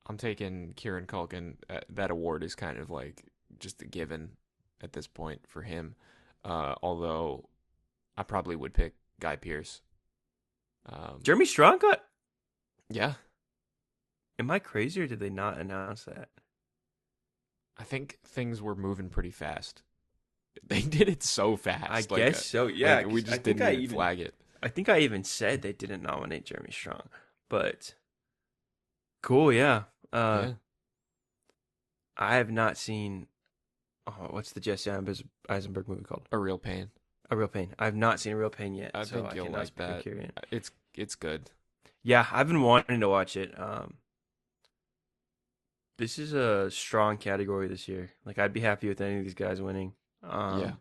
I'm taking Kieran Culkin. That award is kind of like just a given at this point for him. Although I probably would pick Guy Pearce. Jeremy Strong got. Yeah, Am I crazy or did they not announce that? I think things were moving pretty fast. They did it so fast. I like, guess so. Yeah, like, we 'cause just I think didn't I even even flag it. I think I even said they didn't nominate Jeremy Strong, but cool. Yeah. Yeah. I have not seen. Oh, what's the Jesse Eisenberg movie called? A Real Pain. A Real Pain. I've not seen A Real Pain yet. I so think you'll cannot like speak that. Curious. It's good. Yeah, I've been wanting to watch it. This is a strong category this year. Like, I'd be happy with any of these guys winning. Yeah.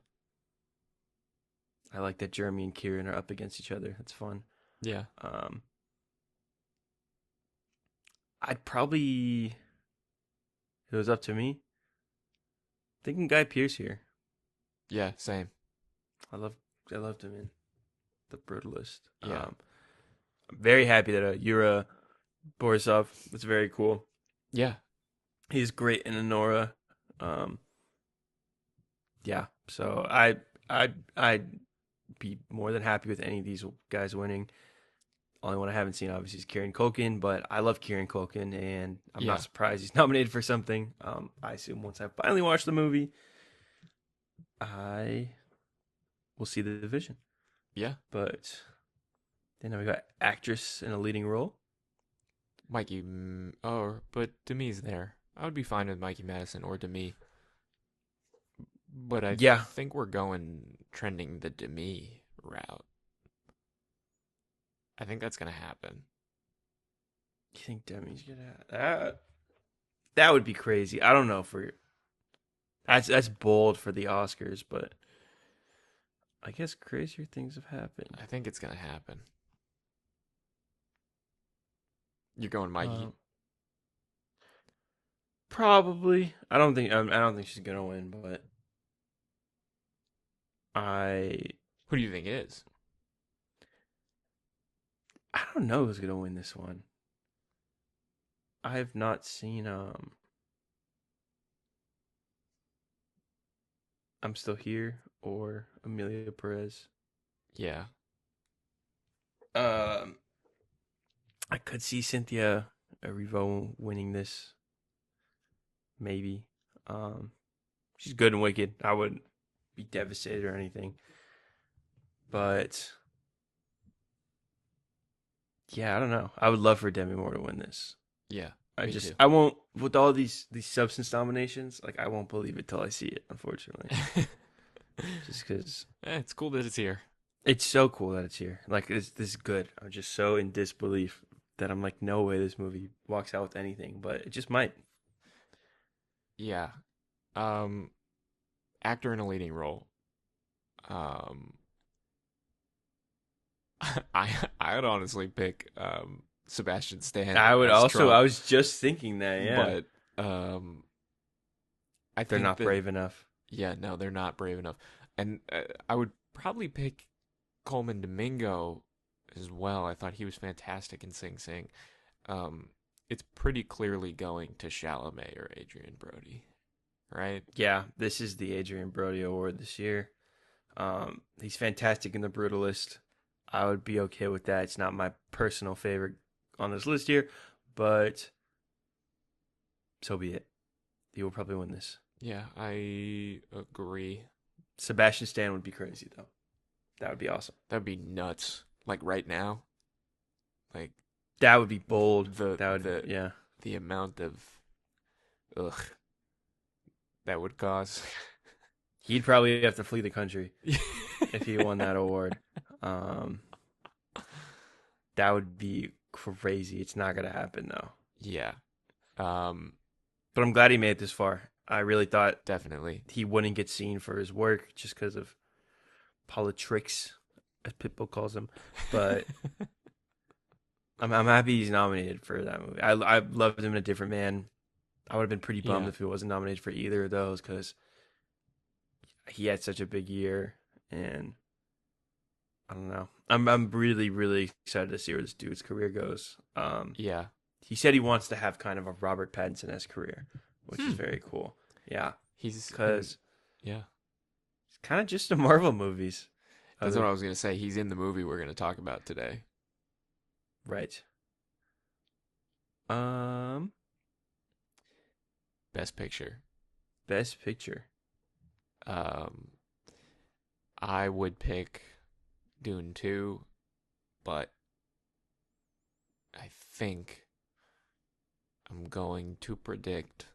I like that Jeremy and Kieran are up against each other. That's fun. Yeah. I'd probably, if it was up to me, thinking Guy Pearce here. Yeah. Same. I loved him in The Brutalist. Yeah. I'm very happy that Yura Borisov was very cool. Yeah. He's great in Anora. Yeah. So I'd be more than happy with any of these guys winning. Only one I haven't seen obviously is Kieran Culkin, but I love Kieran Culkin, and I'm Yeah. not surprised he's nominated for something. I assume once I finally watch the movie, I will see the division. Yeah. But then we got actress in a leading role. Mikey. But Demi's there. I would be fine with Mikey Madison or Demi. But I Yeah. think we're trending the Demi route. I think that's gonna happen. You think Demi's gonna that would be crazy. I don't know if that's bold for the Oscars, but I guess crazier things have happened. I think it's gonna happen. You're going Mikey. Probably. I don't think she's gonna win, but Who do you think is? I don't know who's gonna win this one. I have not seen I'm Still Here or Amelia Perez. Yeah. I could see Cynthia Erivo winning this. Maybe. She's good and Wicked. I wouldn't be devastated or anything. But yeah, I don't know. I would love for Demi Moore to win this. Yeah. I me too. I won't, with all these substance nominations, like I won't believe it till I see it, unfortunately. Just because It's cool that it's here. it's so cool that it's here. Like this is good. I'm just so in disbelief that I'm like, no way this movie walks out with anything, but it just might. Yeah. Actor in a leading role. I would honestly pick Sebastian Stan. I would as also. Trump, I was just thinking that. Yeah, but I they're think not that- brave enough. Yeah, no, they're not brave enough. And I would probably pick Coleman Domingo as well. I thought he was fantastic in Sing Sing. It's pretty clearly going to Chalamet or Adrian Brody, right? Yeah, this is the Adrian Brody Award this year. He's fantastic in The Brutalist. I would be okay with that. It's not my personal favorite on this list here, but so be it. He will probably win this. Yeah, I agree. Sebastian Stan would be crazy though. That would be awesome. That'd be nuts. Like right now, like That would be bold. The yeah. the amount of that would cause. He'd probably have to flee the country if he won that award. Um, that would be crazy. It's not gonna happen though. Yeah. Um, But I'm glad he made it this far. I really thought definitely. he wouldn't get seen for his work just because of politics, as Pitbull calls him. But I'm happy he's nominated for that movie. I loved him in A Different Man. I would have been pretty bummed Yeah. if he wasn't nominated for either of those because he had such a big year, and I don't know. I'm really really excited to see where this dude's career goes. Yeah. He said he wants to have kind of a Robert Pattinson-esque career, which is very cool. Yeah, He's because yeah. it's kind of just the Marvel movies. That's what I was gonna say. He's in the movie we're gonna talk about today. Right. Um, Best Picture. Best Picture. Um, I would pick Dune 2, but I think I'm going to predict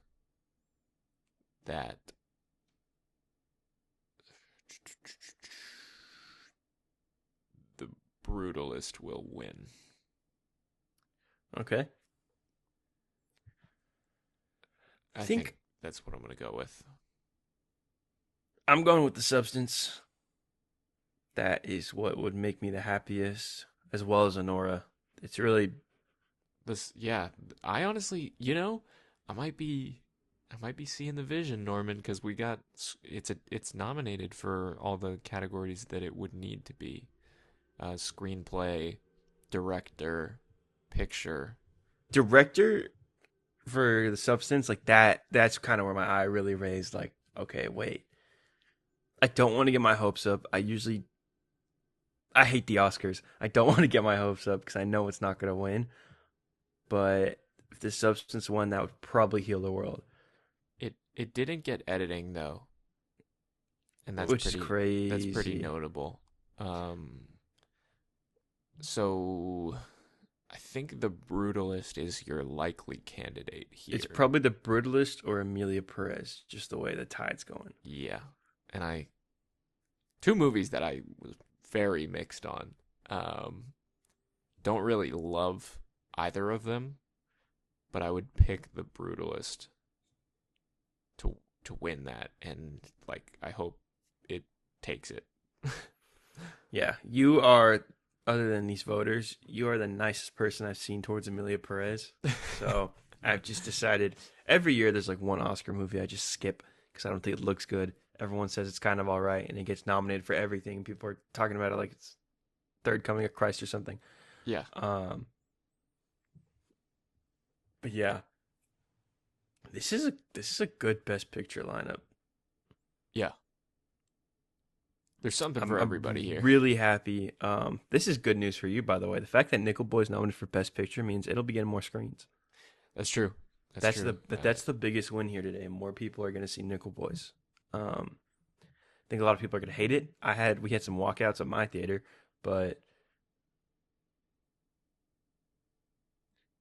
that the Brutalist will win. Okay. I think- think that's what I'm going to go with. I'm going with The Substance. That is what would make me the happiest, as well as Honora. It's really Yeah, I honestly, I might be seeing the vision, Norman, because it's nominated for all the categories that it would need to be: screenplay, director, picture. director for The Substance. Like that. That's kind of where my eye really raised. Like, okay, wait. I don't want to get my hopes up. I hate the Oscars. I don't want to get my hopes up because I know it's not going to win. But if The Substance won, that would probably heal the world. It didn't get editing though, and that's Which is crazy. That's pretty notable. So I think The Brutalist is your likely candidate here. It's probably The Brutalist or Emilia Perez, just the way the tide's going. Yeah, and two movies that I was very mixed on. Don't really love either of them, but I would pick The Brutalist to win that, and I hope it takes it. Yeah, you are, other than these voters, you are the nicest person I've seen towards Emilia Perez. So I've just decided every year there's one Oscar movie I just skip because I don't think it looks good. Everyone says it's kind of all right, and it gets nominated for everything. People are talking about it like it's Third Coming of Christ or something. Yeah. But yeah, this is a good Best Picture lineup. Yeah. There's something for everybody here. Really happy. This is good news for you, by the way. The fact that Nickel Boy's nominated for Best Picture means it'll be getting more screens. That's true. That's true. That's the biggest win here today. More people are going to see Nickel Boys. I think a lot of people are going to hate it. We had some walkouts at my theater, but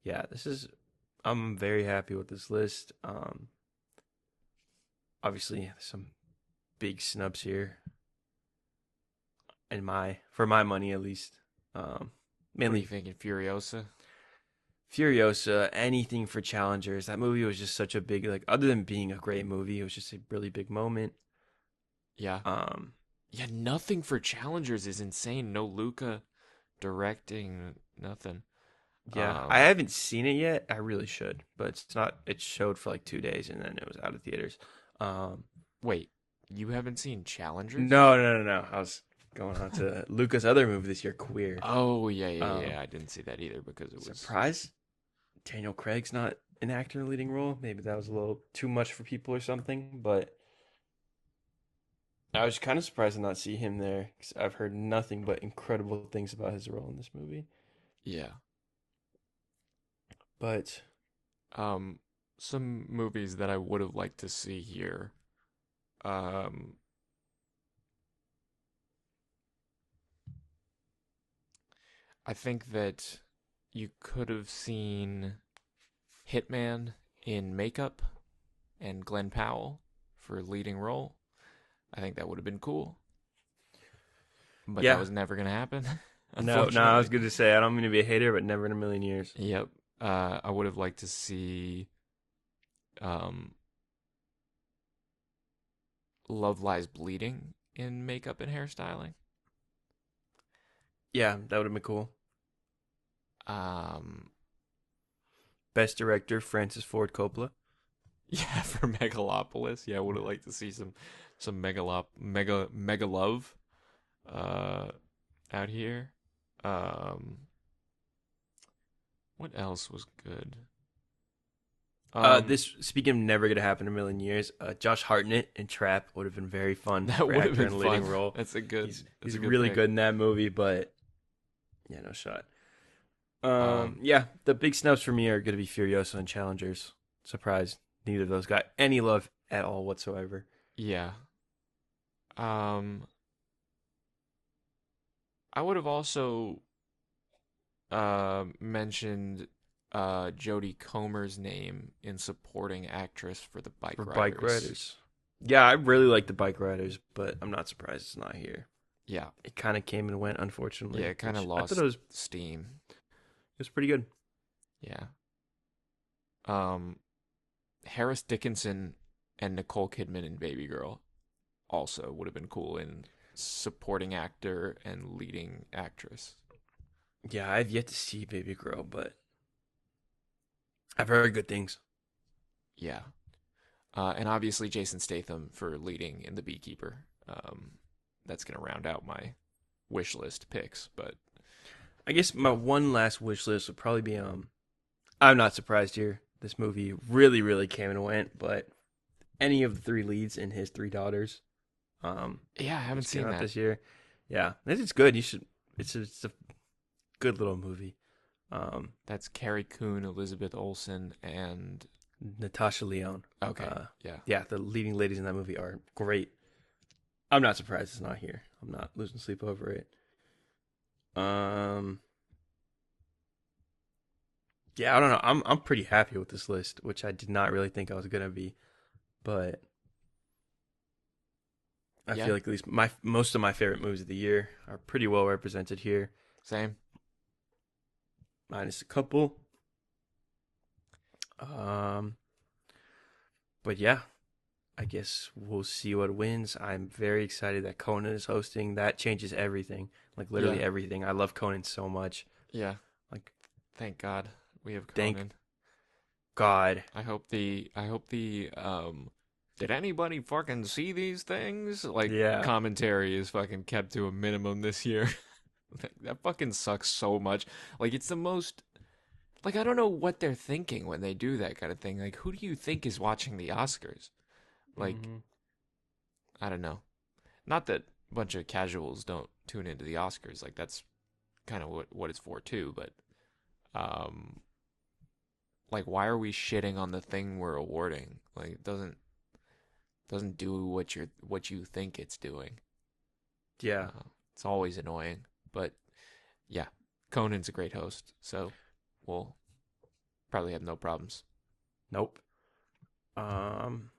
yeah, I'm very happy with this list. Obviously some big snubs here. For my money at least. Mainly Mainly thinking Furiosa. Anything for challengers. That movie was just such a big, other than being a great movie, it was just a really big moment. Yeah. Yeah, nothing for challengers is insane. No Luca directing, nothing. Yeah, I haven't seen it yet. I really should, but it's not. It showed for 2 days and then it was out of theaters. Wait, you haven't seen Challengers? No. I was going on to Luca's other movie this year, Queer. Oh yeah. I didn't see that either because it was surprised Daniel Craig's not an actor in a leading role. Maybe that was a little too much for people or something, but I was kind of surprised to not see him there because I've heard nothing but incredible things about his role in this movie. Yeah. But some movies that I would have liked to see here. I think that you could have seen Hitman in makeup and Glenn Powell for leading role. I think that would have been cool, but that Yeah. was never gonna happen, No, I was unfortunately. going to say, I don't mean to be a hater, but never in a million years. Yep. I would have liked to see um, Love Lies Bleeding in makeup and hairstyling. Yeah, that would have been cool. Um, Best director, Francis Ford Coppola. yeah, for Megalopolis. Yeah, I would have liked to see some mega love uh out here. Um, what else was good? This speaking of never gonna happen in a million years, Josh Hartnett in Trap would have been very fun That for would have actor been in a fun. leading role. That's a good. That's He's a good really pick. good in that movie, but yeah, no shot. Um, Yeah, the big snubs for me are gonna be Furiosa and Challengers. Surprised neither of those got any love at all whatsoever. yeah. Um, I would have also mentioned Jodie Comer's name in supporting actress for the For Bike bike Riders. riders. Yeah, I really like the Bike Riders, but I'm not surprised it's not here. Yeah, It kind of came and went, unfortunately. yeah, it kind of Which I thought lost it steam. was pretty good. Yeah. Um, Harris Dickinson and Nicole Kidman in Baby Girl also would have been cool in supporting actor and leading actress. Yeah, I've yet to see Baby Girl, but I've heard good things. Yeah. And obviously Jason Statham for leading in The Beekeeper. That's gonna round out my wish list picks, but I guess my one last wish list would probably be I'm not surprised here. This movie really, really came and went, but any of the three leads and his three daughters, yeah, I haven't which came seen out that. this year. Yeah, it's good. You should. It's a good little movie. That's Carrie Coon, Elizabeth Olsen, and Natasha Lyonne. okay, yeah, Yeah, the leading ladies in that movie are great. I'm not surprised it's not here. I'm not losing sleep over it. Um, yeah, I don't know. I'm pretty happy with this list, which I did not really think I was gonna be, but I yeah, feel like at least my most of my favorite movies of the year are pretty well represented here, same. minus a couple. Um, but yeah, I guess we'll see what wins. I'm very excited that Conan is hosting. That changes everything, like literally Yeah, everything. I love Conan so much. yeah. Like, Thank God we have thank Conan. God. I hope the did anybody fucking see these things? Like Yeah. commentary is fucking kept to a minimum this year. That fucking sucks so much. Like it's the most like I don't know what they're thinking when they do that kind of thing. Like who do you think is watching the Oscars? Like hmm I don't know. Not that a bunch of casuals don't tune into the Oscars. Like that's kind of what it's for too, but um like why are we shitting on the thing we're awarding? Like it doesn't do what you think it's doing. Yeah. It's always annoying, but yeah, Conan's a great host, so we'll probably have no problems. Nope. Um.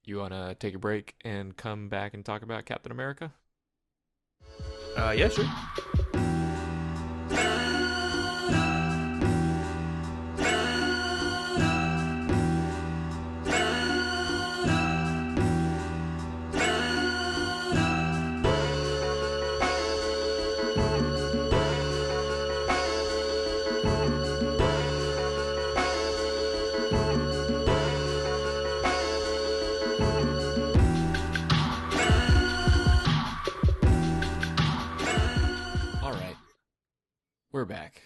You wanna take a break and come back and talk about Captain America? Yeah. Sure. All right, we're back,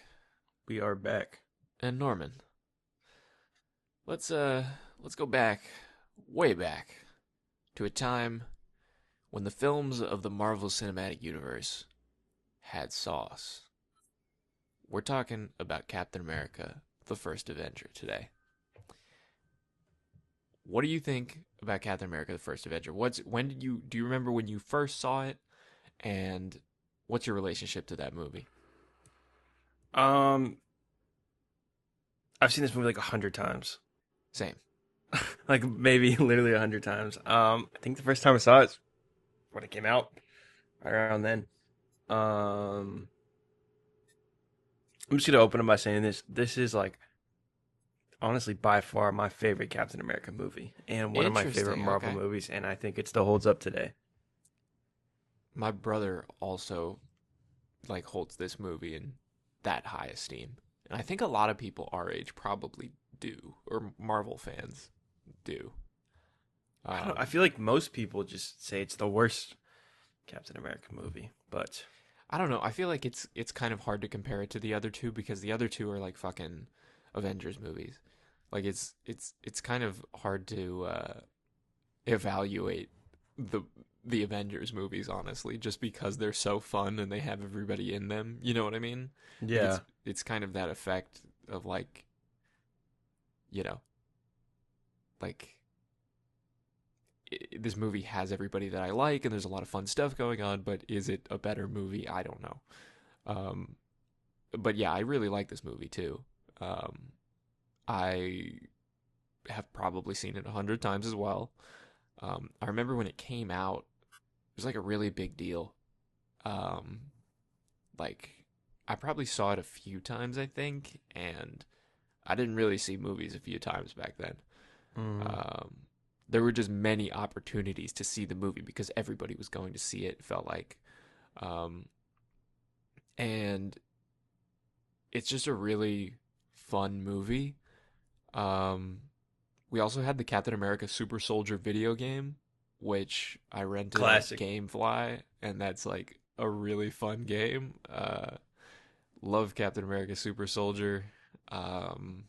We are back. and Norman, let's go back, way back, to a time when the films of the Marvel Cinematic Universe had sauce. We're talking about Captain America, the First Avenger today. What do you think about Captain America: The First Avenger? Do you remember when you first saw it, and what's your relationship to that movie? Um. I've seen this movie like 100 times. Same. Like maybe literally 100 times. I think the first time I saw it, when it came out, right around then. I'm just gonna open up by saying this. This is like honestly by far my favorite Captain America movie and one of my favorite Interesting. Marvel Okay. movies, and I think it still holds up today. My brother also like holds this movie in that high esteem. And I think a lot of people our age probably do, or Marvel fans do. I don't know. I Um, feel like most people just say it's the worst Captain America movie, but I don't know. I feel like it's kind of hard to compare it to the other two because the other two are like fucking Avengers movies. Like it's kind of hard to evaluate the the Avengers movies honestly, just because they're so fun and they have everybody in them. You know what I mean? Like yeah, it's kind of that effect of like, you know, like this movie has everybody that I like and there's a lot of fun stuff going on, but is it a better movie? I don't know. Um, but yeah, I really like this movie too. Um, I have probably seen it 100 times as well. I remember when it came out, it was like a really big deal. Um, like I probably saw it a few times, I think, and I didn't really see movies a few times back then. mm, Um, there were just many opportunities to see the movie because everybody was going to see it. It felt like, um, and it's just a really fun movie. Um, we also had the Captain America Super Soldier video game, which I rented at classic. GameFly, and that's like a really fun game. Love Captain America Super Soldier. Um,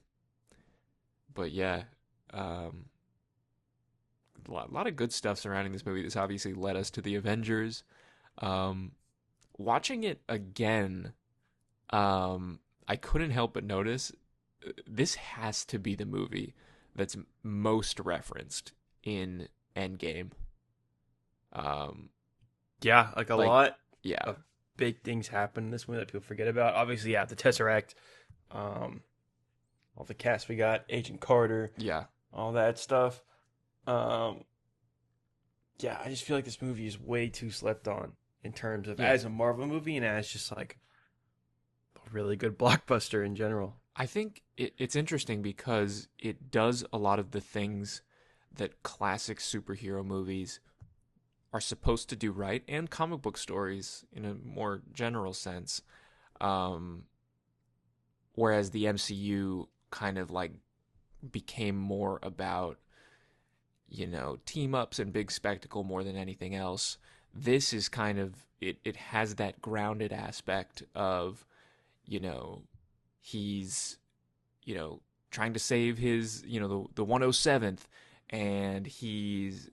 but yeah, um, lot of good stuff surrounding this movie. This obviously led us to the Avengers. Um, watching it again, I couldn't help but notice this has to be the movie that's most referenced in Endgame. Um, Yeah, like a like lot yeah, of big things happen in this movie that people forget about. Obviously, yeah, the Tesseract, um, all the cast we got, Agent Carter, yeah, all that stuff. Um, yeah, I just feel like this movie is way too slept on in terms of yeah. as a Marvel movie and as just like a really good blockbuster in general. I think it's interesting because it does a lot of the things that classic superhero movies are supposed to do right, and comic book stories in a more general sense. Um, whereas the MCU kind of like became more about, team ups and big spectacle more than anything else. This is kind of it has that grounded aspect of, you know, he's, you know, trying to save his, the 107th, and he's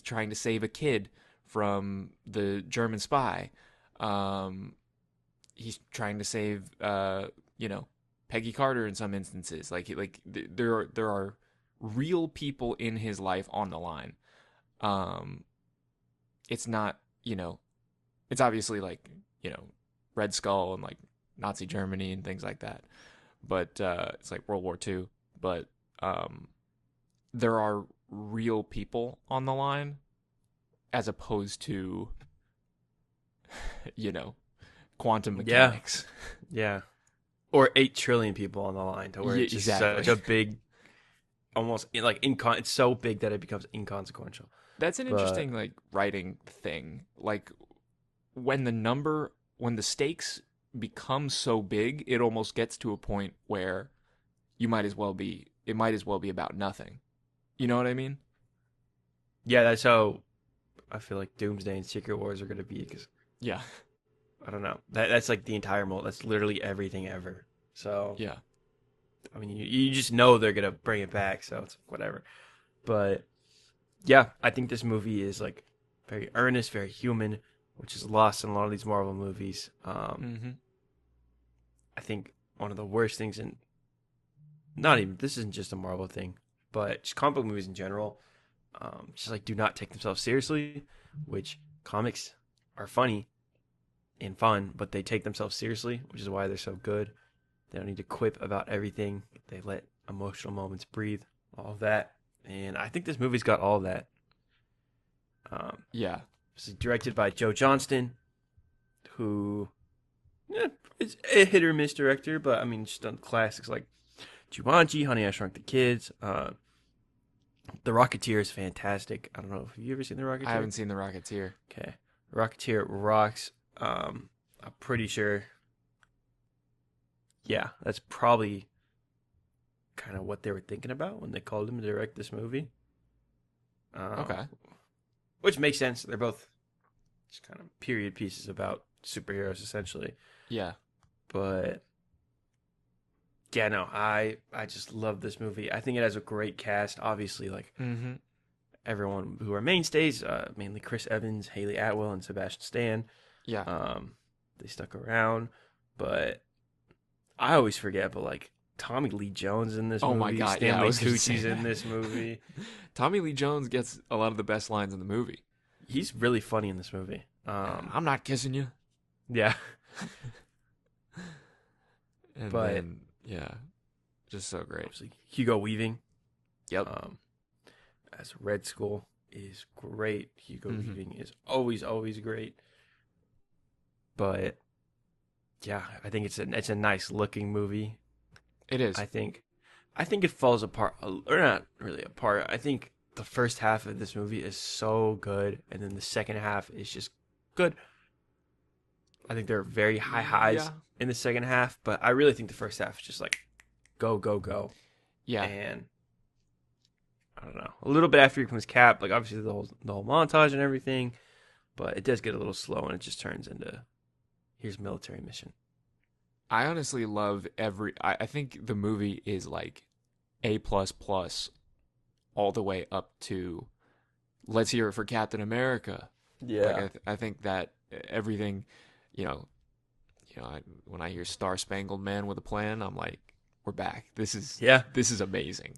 trying to save a kid from the German spy. Um, he's trying to save Peggy Carter in some instances. There are real people in his life on the line. Um, it's not, it's obviously like, Red Skull and like Nazi Germany and things like that. But it's like World War II. But um, there are real people on the line as opposed to, you know, quantum Yeah, mechanics. yeah. Or 8 trillion people on the line to where Yeah, it's just exactly. such a big, almost like it's so big that it becomes inconsequential. That's an But interesting like writing thing. Like when the stakes become so big, it almost gets to a point where it might as well be about nothing. You know what I mean? yeah, that's how I feel like Doomsday and Secret Wars are going to be because Yeah. I don't know. That's like the entire mold. That's literally everything ever. So Yeah. I mean, you just know they're gonna bring it back. So it's whatever. But yeah, I think this movie is like very earnest, very human, which is lost in a lot of these Marvel movies. Mhm. I think one of the worst things in not even this isn't just a Marvel thing, but just comic book movies in general. Just like do not take themselves seriously, which comics are funny and fun, but they take themselves seriously, which is why they're so good. They don't need to quip about everything. They let emotional moments breathe, all of that. And I think this movie's got all of that. Um, Yeah. It's directed by Joe Johnston, who is a hit or miss director, but I mean, just done classics like Jumanji, Honey, I Shrunk the Kids. The Rocketeer is fantastic. I don't know. Have you ever seen The Rocketeer? I haven't seen The Rocketeer. Okay. Rocketeer rocks. I'm pretty sure. Yeah, that's probably kind of what they were thinking about when they called him to direct this movie. Okay. Which makes sense. They're both just kind of period pieces about superheroes, essentially. Yeah. But yeah, no, I just love this movie. I think it has a great cast. Obviously, like Mm-hmm. everyone who are mainstays, mainly Chris Evans, Haley Atwell, and Sebastian Stan. Yeah. They stuck around, but I always forget. But like Tommy Lee Jones in this Oh movie, my God, yeah, I Stanley was gonna say Tucci's in that. this movie. Tommy Lee Jones gets a lot of the best lines in the movie. He's really funny in this movie. I'm not kissing you. Yeah, And But- then, yeah, just so great. obviously Hugo Weaving Yep. as Red Skull is great. Hugo Mhm. Weaving is always great. But yeah, I think it's a nice looking movie. It is. I think it falls apart, or not really apart. I think the first half of this movie is so good, and then the second half is just good. I think there are very high highs Yeah. in the second half, but I really think the first half is just like go go go. Yeah. And I don't know, a little bit after here comes Cap, like obviously the whole montage and everything, but it does get a little slow, and it just turns into here's military mission. I honestly love I think the movie is like A++ all the way up to let's hear it for Captain America. Like I think that everything, when I hear Star Spangled Man with a Plan, I'm like, we're back. This is amazing.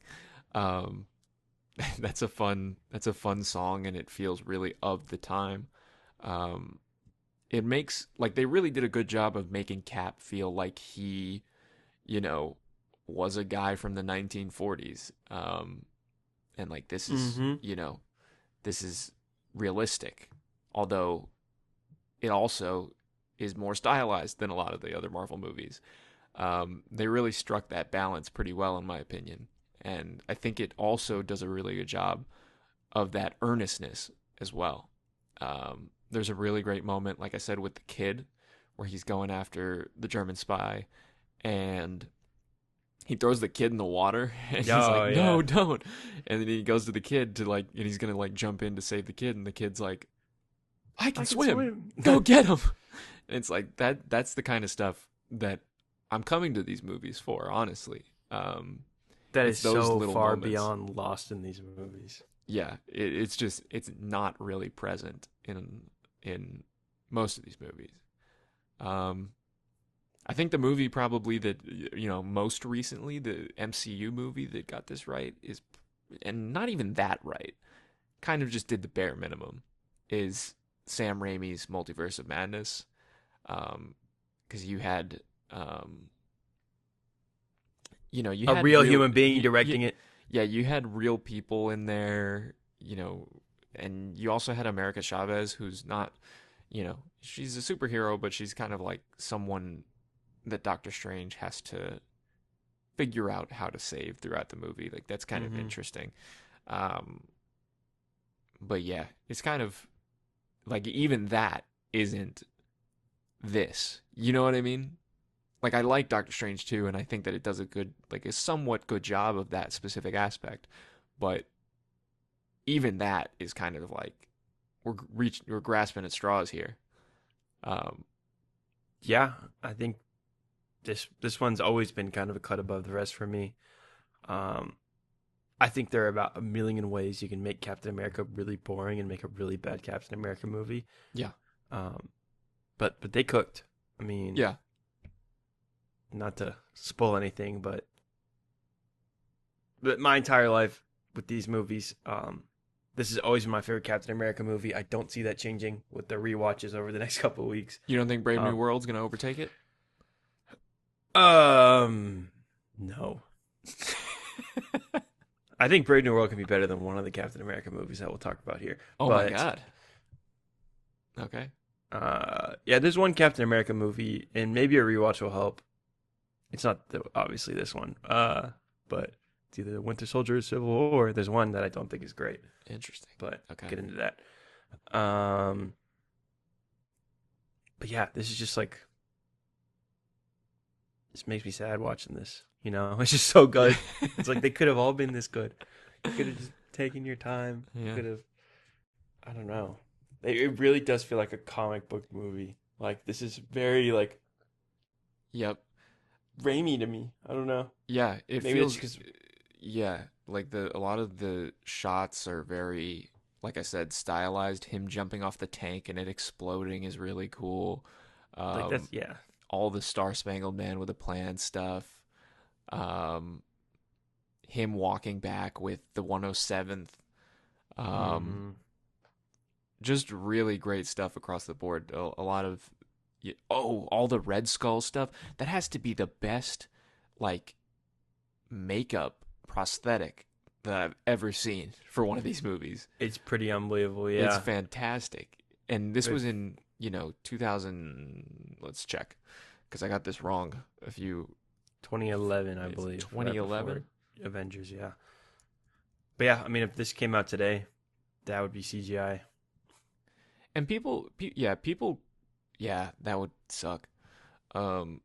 That's a fun song, and it feels really of the time. It makes like they really did a good job of making Cap feel like he, was a guy from the 1940s. And like this is, this is realistic, although it also is more stylized than a lot of the other Marvel movies. They really struck that balance pretty well, in my opinion. And I think it also does a really good job of that earnestness as well. There's a really great moment, like I said, with the kid, where he's going after the German spy, and he throws the kid in the water, and he's like, "No, yeah. don't!" And then he goes to the kid to and he's gonna jump in to save the kid, and the kid's like, "I can swim. Go get him!" And it's like that. That's the kind of stuff that I'm coming to these movies for, honestly. That is It's those so little far moments. beyond lost in these movies. Yeah, it's not really present in most of these movies. I think the movie probably that most recently, the MCU movie that got this right is, and not even that right, kind of just did the bare minimum, is Sam Raimi's Multiverse of Madness, because you had you A had real human being directing it. Yeah, you had real people in there, and you also had America Chavez, who's not, she's a superhero, but she's kind of like someone that Doctor Strange has to figure out how to save throughout the movie. Like, that's kind of interesting. But yeah, it's kind of like even that isn't this. You know what I mean? Like, I like Doctor Strange too, and I think that it does a somewhat good job of that specific aspect. But even that is kind of like we're grasping at straws here. Yeah, I think this one's always been kind of a cut above the rest for me. I think there are about a million ways you can make Captain America really boring and make a really bad Captain America movie. Yeah. But they cooked. I mean, Yeah. not to spoil anything, but my entire life with these movies, this has always been my favorite Captain America movie. I don't see that changing with the rewatches over the next couple of weeks. You don't think Brave New World's gonna overtake it? No. I think Brave New World can be better than one of the Captain America movies that we'll talk about here. Oh But my God. Okay. Yeah, there's one Captain America movie, and maybe a rewatch will help. It's not obviously this one, but it's either Winter Soldier or Civil War. There's one that I don't think is great, Interesting. but Okay. get into that. Um, but yeah, this is just like, this makes me sad watching this. You know, it's just so good. It's like they could have all been this good. You could have just taken your time. You Yeah. could have, I don't know. It really does feel like a comic book movie. Like this is very like Yep. Raimi to me. I don't know. Yeah, it Maybe it's feels because yeah, like a lot of the shots are very, like I said, stylized. Him jumping off the tank and it exploding is really cool. like Um, that's yeah. all the Star Spangled Man with a plan stuff. Um, him walking back with the 107th. Um, Mm-hmm. just really great stuff across the board. A lot of all the Red Skull stuff. That has to be the best like makeup prosthetic that I've ever seen for one of these movies. It's pretty unbelievable. It's Yeah. fantastic. And this was With in, 2000, let's check, because I got this wrong a few, 2011, I it's believe. Right 2011? before Avengers, yeah. But yeah, I mean, if this came out today, that would be CGI. And yeah, that would suck. Um,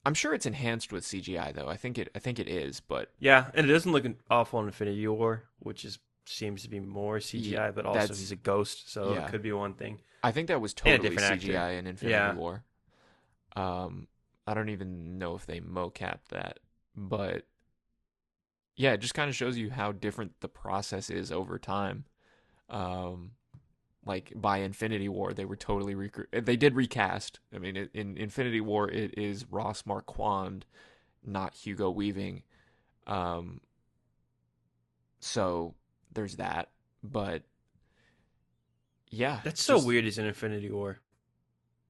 I'm sure it's enhanced with CGI though. I think it is, but Yeah, and it doesn't look awful in Infinity War, which seems to be more yeah, CGI, but also that's he's a ghost, so it yeah. could be one thing. I think that was And a totally different actor. CGI in Infinity Yeah. War. I don't even know if they mocapped that, but yeah, it just kind of shows you how different the process is over time. Um, like by Infinity War, they were totally they did recast. I mean, in Infinity War, it is Ross Marquand, not Hugo Weaving. Um, so there's that. But yeah, That's so just weird as an Infinity War.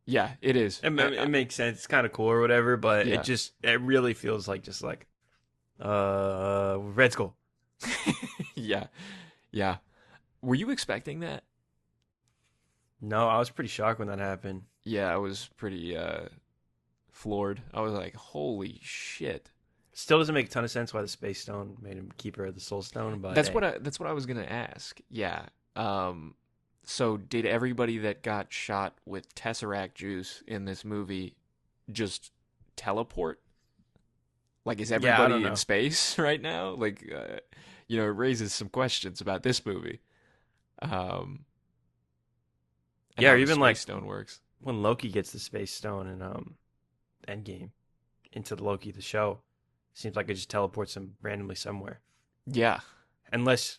yeah, it is. It makes sense. It's kind of cool or whatever, but Yeah. it really feels like just like Red Skull. Yeah, yeah. Were you expecting that? No, I was pretty shocked when that happened. Yeah, I was pretty floored. I was like, "Holy shit!" Still doesn't make a ton of sense why the Space Stone made him keeper of the Soul Stone, but That's hey. that's what I was gonna ask. Yeah. So did everybody that got shot with Tesseract juice in this movie just teleport? Like, is Yeah, I don't everybody in know. space right now? Like, it raises some questions about this movie. And Yeah, how or the even Space like Stone works. when Loki gets the Space Stone in Endgame into the Loki the show, seems like it just teleports him randomly somewhere. Yeah. Unless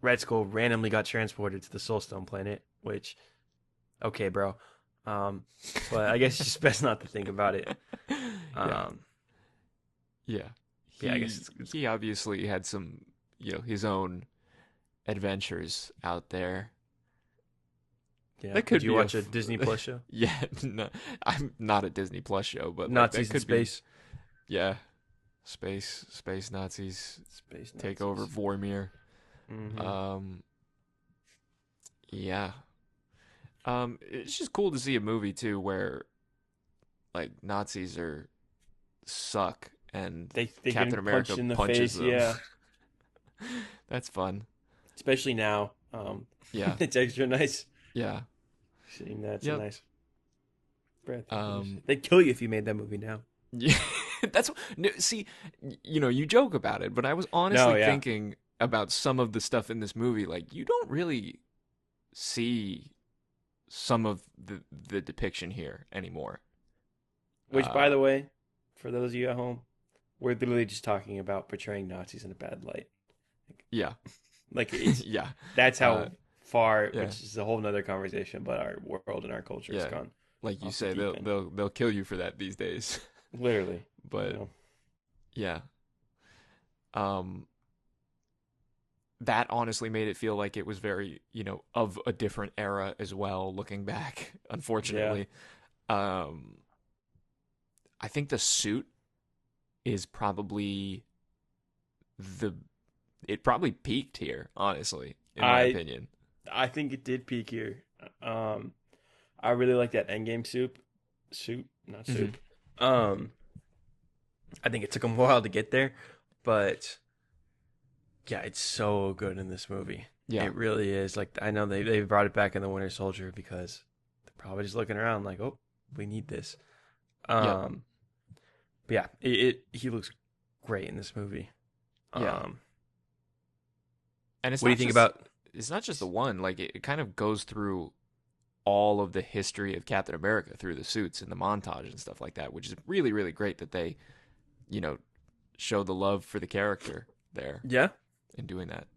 Red Skull randomly got transported to the Soul Stone planet, which okay, bro. But I guess it's just best not to think about it. Yeah. Um, Yeah. yeah, I He guess it's he obviously had some, his own adventures out there. yeah. That Did could you be watch a Disney Plus show? yeah, no, I'm not a Disney Plus show, but like that Nazis in could be space. yeah, space Nazis Space take over Nazis. Vormir. Mm-hmm. Um yeah. It's just cool to see a movie too where like Nazis are suck and They Captain get punched America in the punches face. them. Yeah, That's fun. especially now. Yeah. It's extra nice Yeah. seeing that. It's a Yep. nice breath. of fresh- Um They'd kill you if you made that movie now. yeah. That's no, see, you joke about it, but I was No, honestly yeah. thinking about some of the stuff in this movie. Like, you don't really see some of the depiction here anymore. Which, by the way, for those of you at home, we're literally just talking about portraying Nazis in a bad light. Yeah. Like it's Yeah. that's Uh, how far, yeah. which is a whole nother conversation. But our world and our culture has Yeah. gone Like you off the say, deep they'll end. they'll kill you for that these days. Literally. But You know? yeah. Um that honestly made it feel like it was very, of a different era as well, looking back, unfortunately. Um I think the suit is probably it probably peaked here, honestly, in my I opinion. I think it did peak here. I really like that Endgame soup, not Hmm. soup. Um, I think it took them a while to get there, but yeah, it's so good in this movie. Yeah. It really is. Like I know they brought it back in the Winter Soldier because they're probably just looking around like, oh, we need this. Yep. Um, but yeah, it he looks great in this movie. Yeah. Um, And what do you think about? it's not just the one. Like it kind of goes through all of the history of Captain America through the suits and the montage and stuff like that, which is really, really great that they, you know, show the love for the character there Yeah, in doing that.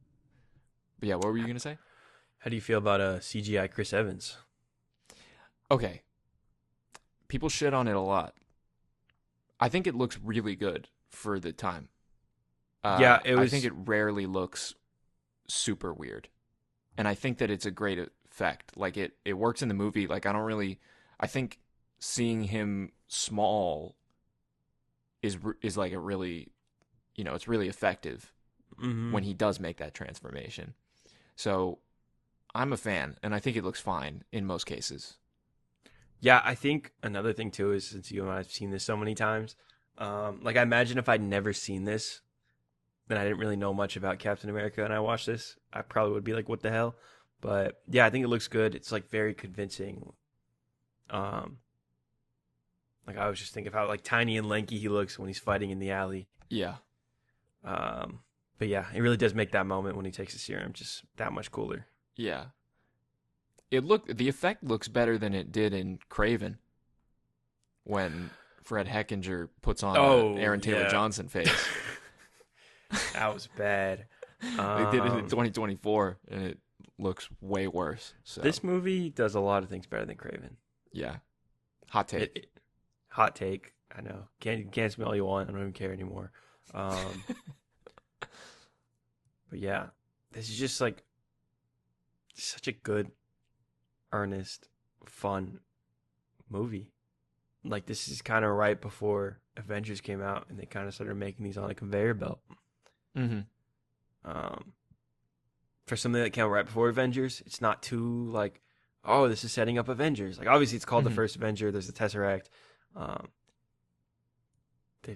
But yeah, what were you gonna say? how do you feel about CGI Chris Evans? Okay, people shit on it a lot. I think it looks really good for the time. Yeah, it I think was. it rarely looks super weird, and I think that it's a great effect. Like it works in the movie. Like I don't really. I think seeing him small is like a really, it's really effective Hmm. when he does make that transformation. So I'm a fan, and I think it looks fine in most cases. Yeah, I think another thing too is since you and I've seen this so many times, like I imagine if I'd never seen this, then I didn't really know much about Captain America, and I watched this, I probably would be like, "What the hell?" But yeah, I think it looks good. It's like very convincing. Um, like I was just thinking of how like tiny and lanky he looks when he's fighting in the alley. Yeah, Um, but yeah, it really does make that moment when he takes the serum just that much cooler. yeah. The effect looks better than it did in Craven when Fred Heckinger puts on a Oh Aaron Taylor yeah, Johnson face. that was bad. They did it in Um, 2024, and it looks way worse. So this movie does a lot of things better than Craven. yeah, hot It, take. it- hot take. I know. Can't cancel me all you want. I don't even care anymore. Um, but yeah, this is just like such a good, earnest, fun movie. Like this is kind of right before Avengers came out, and they kind of started making these on a conveyor belt. Hmm. Um, for something that came out right before Avengers, it's not too like, oh, this is setting up Avengers. Like obviously, it's called the Hmm. First Avenger. There's the Tesseract. Um, they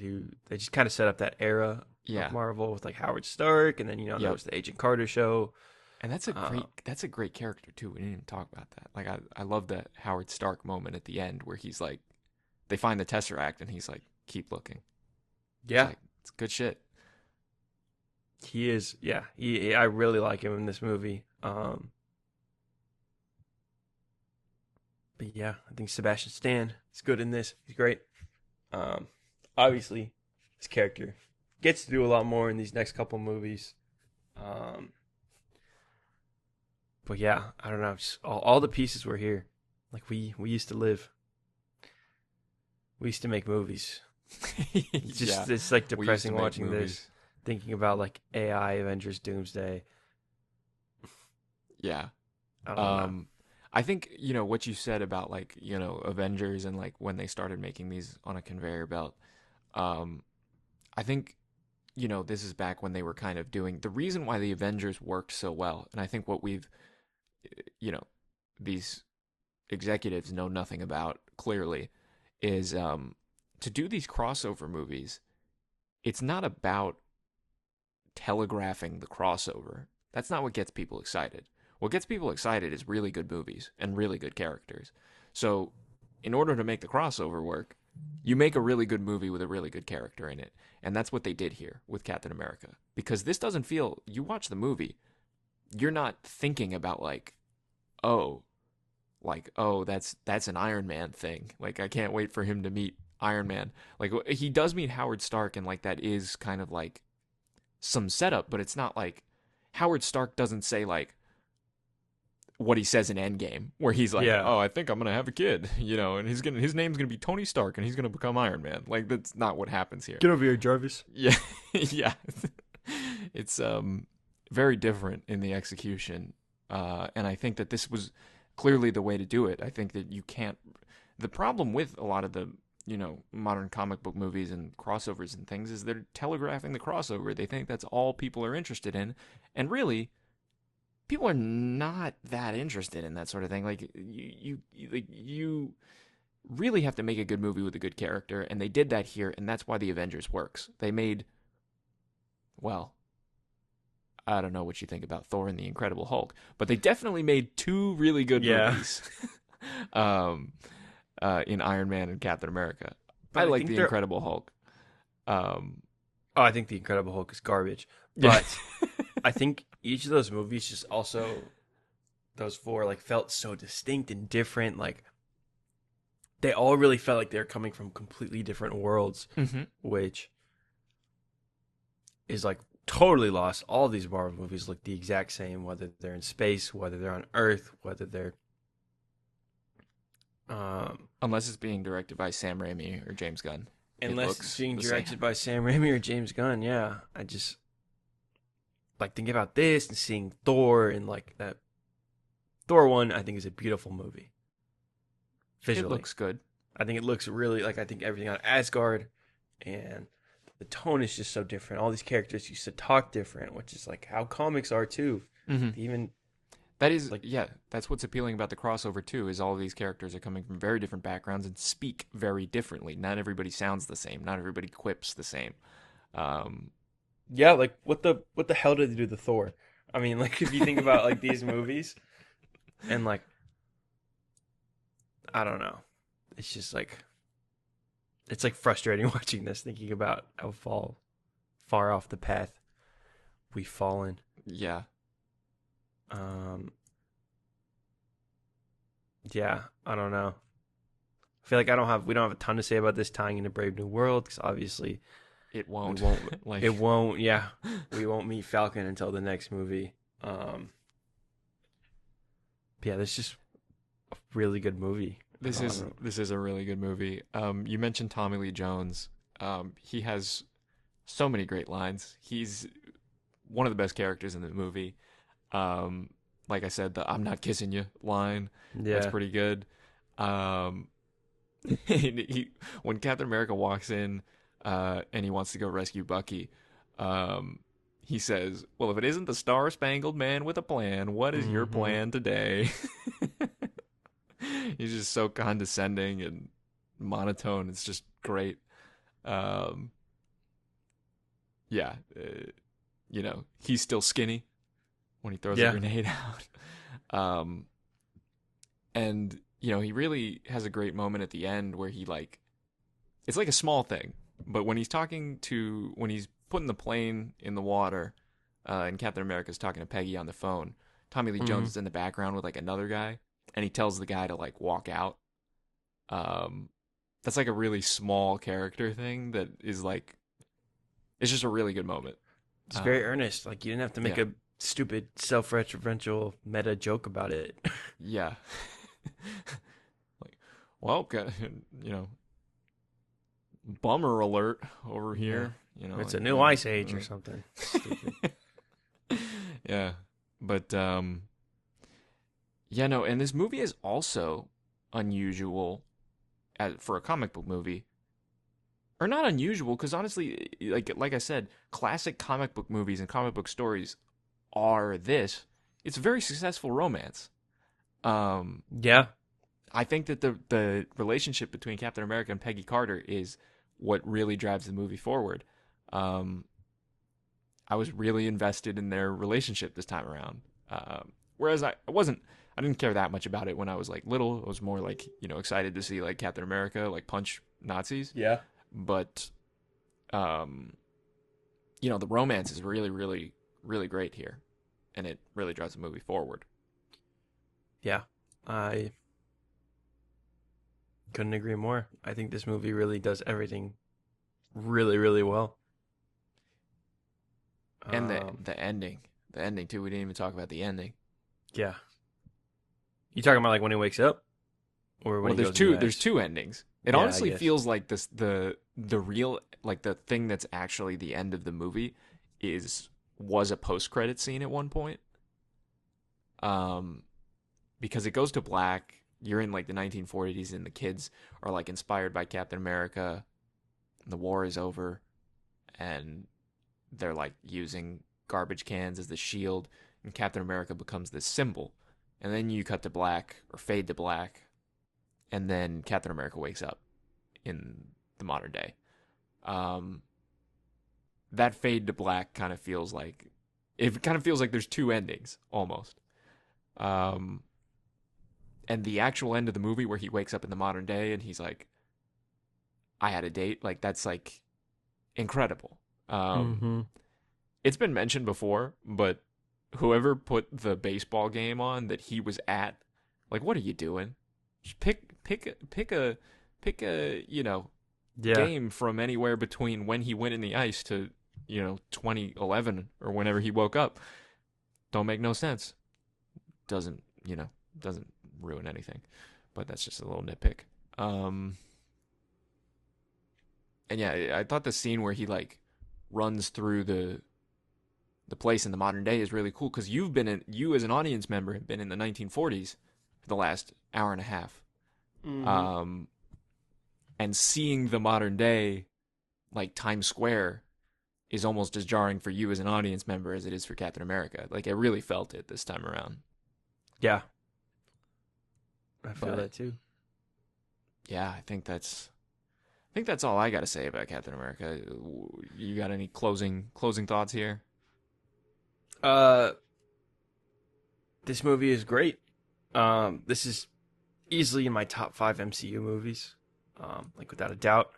just kind of set up that era of Yeah. Marvel with like Howard Stark, and then there Yep. was the Agent Carter show. And Uh, that's a great character too. We didn't even talk about that. Like I love that Howard Stark moment at the end where he's like, they find the Tesseract and he's like, keep looking. It's yeah, like it's good shit. he is. Yeah, I really like him in this movie. But yeah, I think Sebastian Stan is good in this. He's great. Um, obviously, his character gets to do a lot more in these next couple movies. Um, but yeah, I don't know. Just all the pieces were here. Like we used to live. We used to make movies. It's Yeah, just it's like we used to depressing make watching movies. this, thinking about like AI Avengers Doomsday. Yeah. I don't know. Um, I think, what you said about like, Avengers and like when they started making these on a conveyor belt. Um, I think, this is back when they were kind of doing the reason why the Avengers worked so well. And I think what you know, these executives know nothing about clearly is to do these crossover movies. It's not about telegraphing the crossover. That's not what gets people excited. What gets people excited is really good movies and really good characters. So, in order to make the crossover work, you make a really good movie with a really good character in it. And that's what they did here with Captain America. Because this doesn't feel, you watch the movie, you're not thinking about oh, that's an Iron Man thing. Like I can't wait for him to meet Iron Man. Like he does meet Howard Stark and like that is kind of like some setup, but it's not like Howard Stark doesn't say like what he says in Endgame, where he's like, Yeah, "Oh, I think I'm gonna have a kid," and his name's gonna be Tony Stark, and he's gonna become Iron Man. Like that's not what happens here. get over here, Jarvis. Yeah, yeah, it's very different in the execution, and I think that this was clearly the way to do it. I think that you can't. The problem with a lot of the modern comic book movies and crossovers and things is they're telegraphing the crossover. They think that's all people are interested in, and really people are not that interested in that sort of thing. Like you really have to make a good movie with a good character, and they did that here, and that's why the Avengers works. They made, well, I don't know what you think about Thor and the Incredible Hulk, but they definitely made two really good Yeah. movies. um, in Iron Man and Captain America. I But I like think the they're. Incredible Hulk. Um, Oh, I think the Incredible Hulk is garbage. yeah. But I think each of those movies just also those four like felt so distinct and different. Like they all really felt like they're coming from completely different worlds, hmm which is like totally lost. All these Marvel movies look the exact same, whether they're in space, whether they're on Earth, whether they're Unless it's being directed by Sam Raimi or James Gunn. It unless it's looks being the directed same. by Sam Raimi or James Gunn. Yeah, I just like thinking about this and seeing Thor and like that Thor one. I think is a beautiful movie It visually. looks good. I think it looks really like I think everything on Asgard and the tone is just so different. All these characters used to talk different, which is like how comics are too. hmm They even That is, like yeah, that's what's appealing about the crossover too. Is all of these characters are coming from very different backgrounds and speak very differently. Not everybody sounds the same. Not everybody quips the same. Um, yeah, like what the hell did they do to Thor? I mean, like if you think about like these movies and like I don't know. It's just like it's like frustrating watching this, thinking about how far off the path we've fallen. yeah, Um, yeah, I don't know. I feel like we don't have a ton to say about this tying into Brave New World because obviously it we won't. won't. like, It won't. Yeah, we won't meet Falcon until the next movie. Um, yeah, this is just a really good movie. this I is don't- this is a really good movie. You mentioned Tommy Lee Jones. He has so many great lines. He's one of the best characters in the movie. Um, like I said, the "I'm not kissing you" line, that's yeah, pretty good. Um, when Captain America walks in, and he wants to go rescue Bucky, um, he says, "Well, if it isn't the Star Spangled Man with a plan, what is your hmm plan today?" He's just so condescending and monotone. It's just great. Um, yeah, he's still skinny when he throws a yeah, grenade out. And he really has a great moment at the end where he it's like a small thing, but when he's putting the plane in the water, and Captain America's talking to Peggy on the phone, Tommy Lee hmm Jones is in the background with like another guy, and he tells the guy to like walk out. Um, that's like a really small character thing that is like it's just a really good moment. It's very Um, earnest. Like you didn't have to make yeah, a stupid self-referential meta joke about it. yeah. Like, well, you know, bummer alert over Yeah. here. It's Like, a new ice age or something. Stupid. yeah, but yeah, no, and this movie is also unusual for a comic book movie, or not unusual because honestly, like I said, classic comic book movies and comic book stories are this. It's a very successful romance. Um, Yeah. I think that the relationship between Captain America and Peggy Carter is what really drives the movie forward. Um, I was really invested in their relationship this time around. Whereas I didn't care that much about it when I was like little. I was more like, excited to see like Captain America like punch Nazis. Yeah. But, um, the romance is really, really, really great here, and it really drives the movie forward. Yeah. I couldn't agree more. I think this movie really does everything really, really well. And Um, the ending too. We didn't even talk about the ending. yeah. You talking about like when he wakes up or when Well, he goes into there's ice? two endings. It Yeah, I honestly guess. feels like the real like the thing that's actually the end of the movie was a post credit scene at one point. Um, because it goes to black. You're in like the 1940s, and the kids are like inspired by Captain America. The war is over, and they're like using garbage cans as the shield, and Captain America becomes this symbol. And then you cut to black or fade to black, and then Captain America wakes up in the modern day. That fade to black kind of feels like there's two endings almost. And the actual end of the movie where he wakes up in the modern day and he's like, I had a date, like that's like incredible. It's been mentioned before, but whoever put the baseball game on that he was at, like, what are you doing? Just pick a game from anywhere between when he went in the ice to 2011 or whenever he woke up. Don't make no sense. Doesn't ruin anything, but that's just a little nitpick. And yeah, I thought the scene where he like runs through the place in the modern day is really cool because you as an audience member have been in the 1940s for the last hour and a half. And seeing the modern day, like Times Square, is almost as jarring for you as an audience member as it is for Captain America. Like, I really felt it this time around. Yeah. I feel that too. Yeah, I think that's all I got to say about Captain America. You got any closing thoughts here? This movie is great. This is easily in my top 5 MCU movies. Like without a doubt.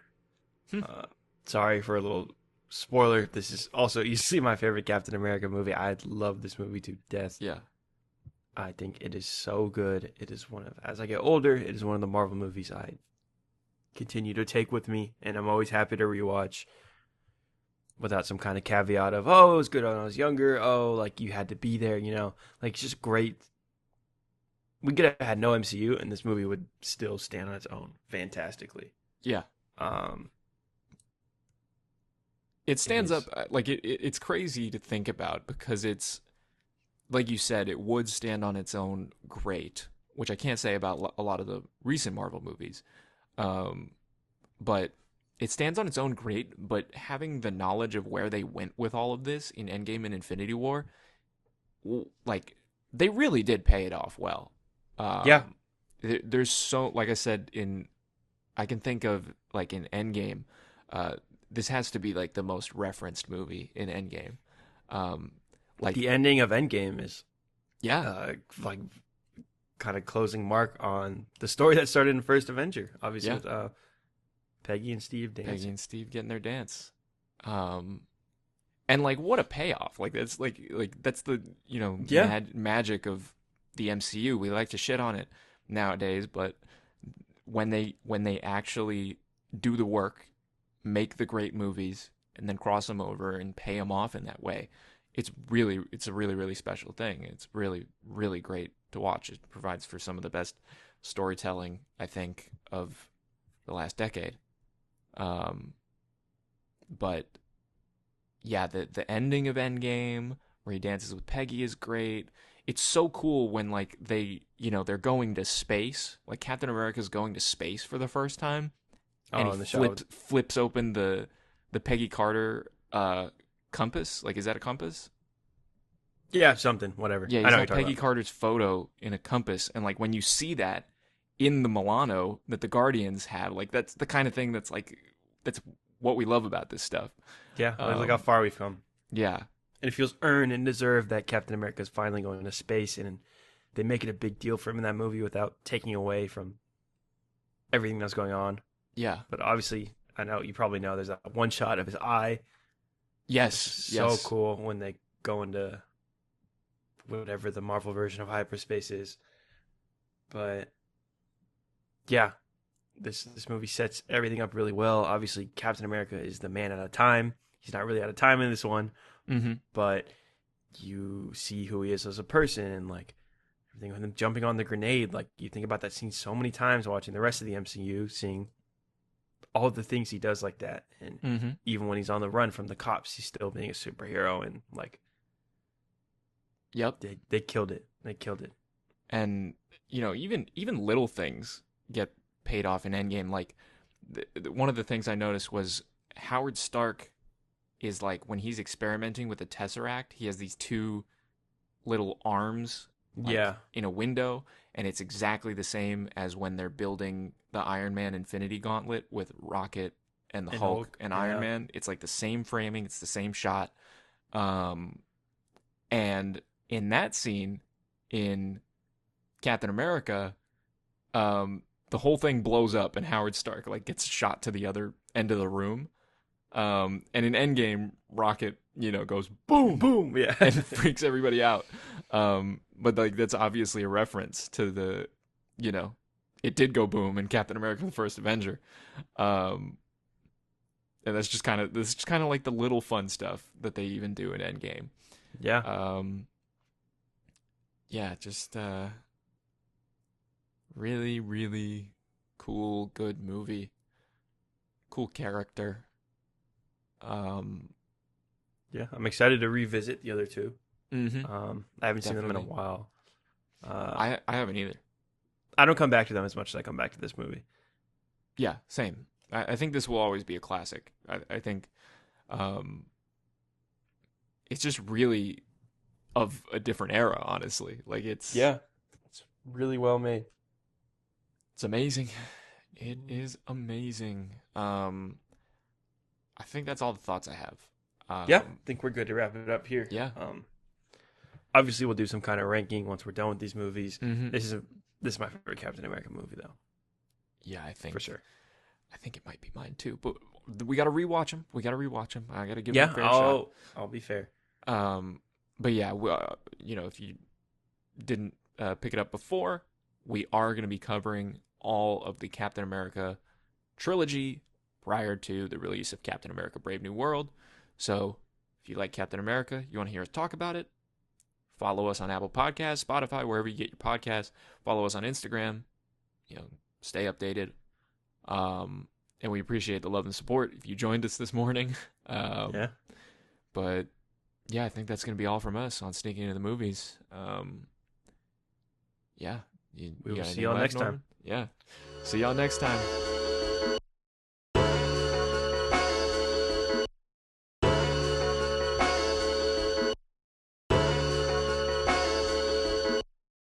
Sorry for a little spoiler. This is also easily my favorite Captain America movie. I love this movie to death. Yeah. I think it is so good. It is as I get older, it is one of the Marvel movies I continue to take with me, and I'm always happy to rewatch without some kind of caveat of, oh, it was good when I was younger. Oh, like you had to be there, like it's just great. We could have had no MCU and this movie would still stand on its own fantastically. Yeah. It stands up, like it's crazy to think about because it's, like you said, it would stand on its own great, which I can't say about a lot of the recent Marvel movies. But it stands on its own great, but having the knowledge of where they went with all of this in Endgame and Infinity War, like, they really did pay it off well. Yeah. There's so, like I said, I can think of, like, in Endgame, this has to be, like, the most referenced movie in Endgame. Like the ending of Endgame is, yeah, like, kind of closing mark on the story that started in First Avenger, obviously, with Peggy and Steve dancing. Peggy and Steve getting their dance. And like, what a payoff. Like, that's like that's the, magic of the MCU. We like to shit on it nowadays, but when they actually do the work, make the great movies, and then cross them over and pay them off in that way, it's a really, really special thing. It's really, really great to watch. It provides for some of the best storytelling, I think, of the last decade. But yeah, the ending of Endgame where he dances with Peggy is great. It's so cool when, like, they're going to space. Like, Captain America's going to space for the first time, and he flips open the Peggy Carter compass. Like, is that a compass? Yeah, something, whatever. Yeah, he's got Peggy Carter's photo in a compass, and like when you see that in the Milano that the Guardians have, like, that's the kind of thing that's what we love about this stuff. Yeah, look how far we've come. Yeah, and it feels earned and deserved that Captain America is finally going into space, and they make it a big deal for him in that movie without taking away from everything that's going on. Yeah, but obviously, I know you probably know there's that one shot of his eye. Yes, so cool when they go into whatever the Marvel version of hyperspace is. But yeah, this movie sets everything up really well. Obviously, Captain America is the man out of time. He's not really out of time in this one, but you see who he is as a person, and like everything with him jumping on the grenade. Like, you think about that scene so many times watching the rest of the MCU, seeing all of the things he does like that, and even when he's on the run from the cops, he's still being a superhero, and like, yep, they killed it. They killed it. And even little things get paid off in Endgame. Like, one of the things I noticed was Howard Stark is, like, when he's experimenting with the Tesseract, he has these two little arms like Yeah. in a window, and it's exactly the same as when they're building the Iron Man Infinity Gauntlet with Rocket and the And Hulk Hulk, and Iron yeah. Man. It's like the same framing, it's the same shot. Um, and in that scene in Captain America, the whole thing blows up and Howard Stark like gets shot to the other end of the room. And in Endgame, Rocket, goes boom Boom. Yeah. and freaks everybody out. But like that's obviously a reference to the, it did go boom in Captain America: The First Avenger. Um, and this is just kind of like the little fun stuff that they even do in Endgame. Yeah. Yeah, just really, really cool, good movie, cool character. Yeah. I'm excited to revisit the other two. Mm-hmm. I haven't seen them in a Definitely. while. I haven't either. I don't come back to them as much as I come back to this movie. Yeah, same. I think this will always be a classic. I think it's just really of a different era, honestly. Like it's It's really well made. it's amazing. It is amazing. I think that's all the thoughts I have. Yeah, I think we're good to wrap it up here. Yeah. Obviously we'll do some kind of ranking once we're done with these movies. Mm-hmm. This is my favorite Captain America movie though, Yeah, I think for sure. I think it might be mine too. But we got to rewatch them. I got to give them a fair shot. I'll be fair. But yeah, if you didn't pick it up before, we are going to be covering all of the Captain America trilogy prior to the release of Captain America: Brave New World. So if you like Captain America, you want to hear us talk about it, follow us on Apple Podcasts, Spotify, wherever you get your podcasts. Follow us on Instagram. Stay updated. And we appreciate the love and support if you joined us this morning. Yeah. But yeah, I think that's going to be all from us on Sneaking into the Movies. Yeah. We will got see anything y'all left, next time. Norman? Yeah. See y'all next time.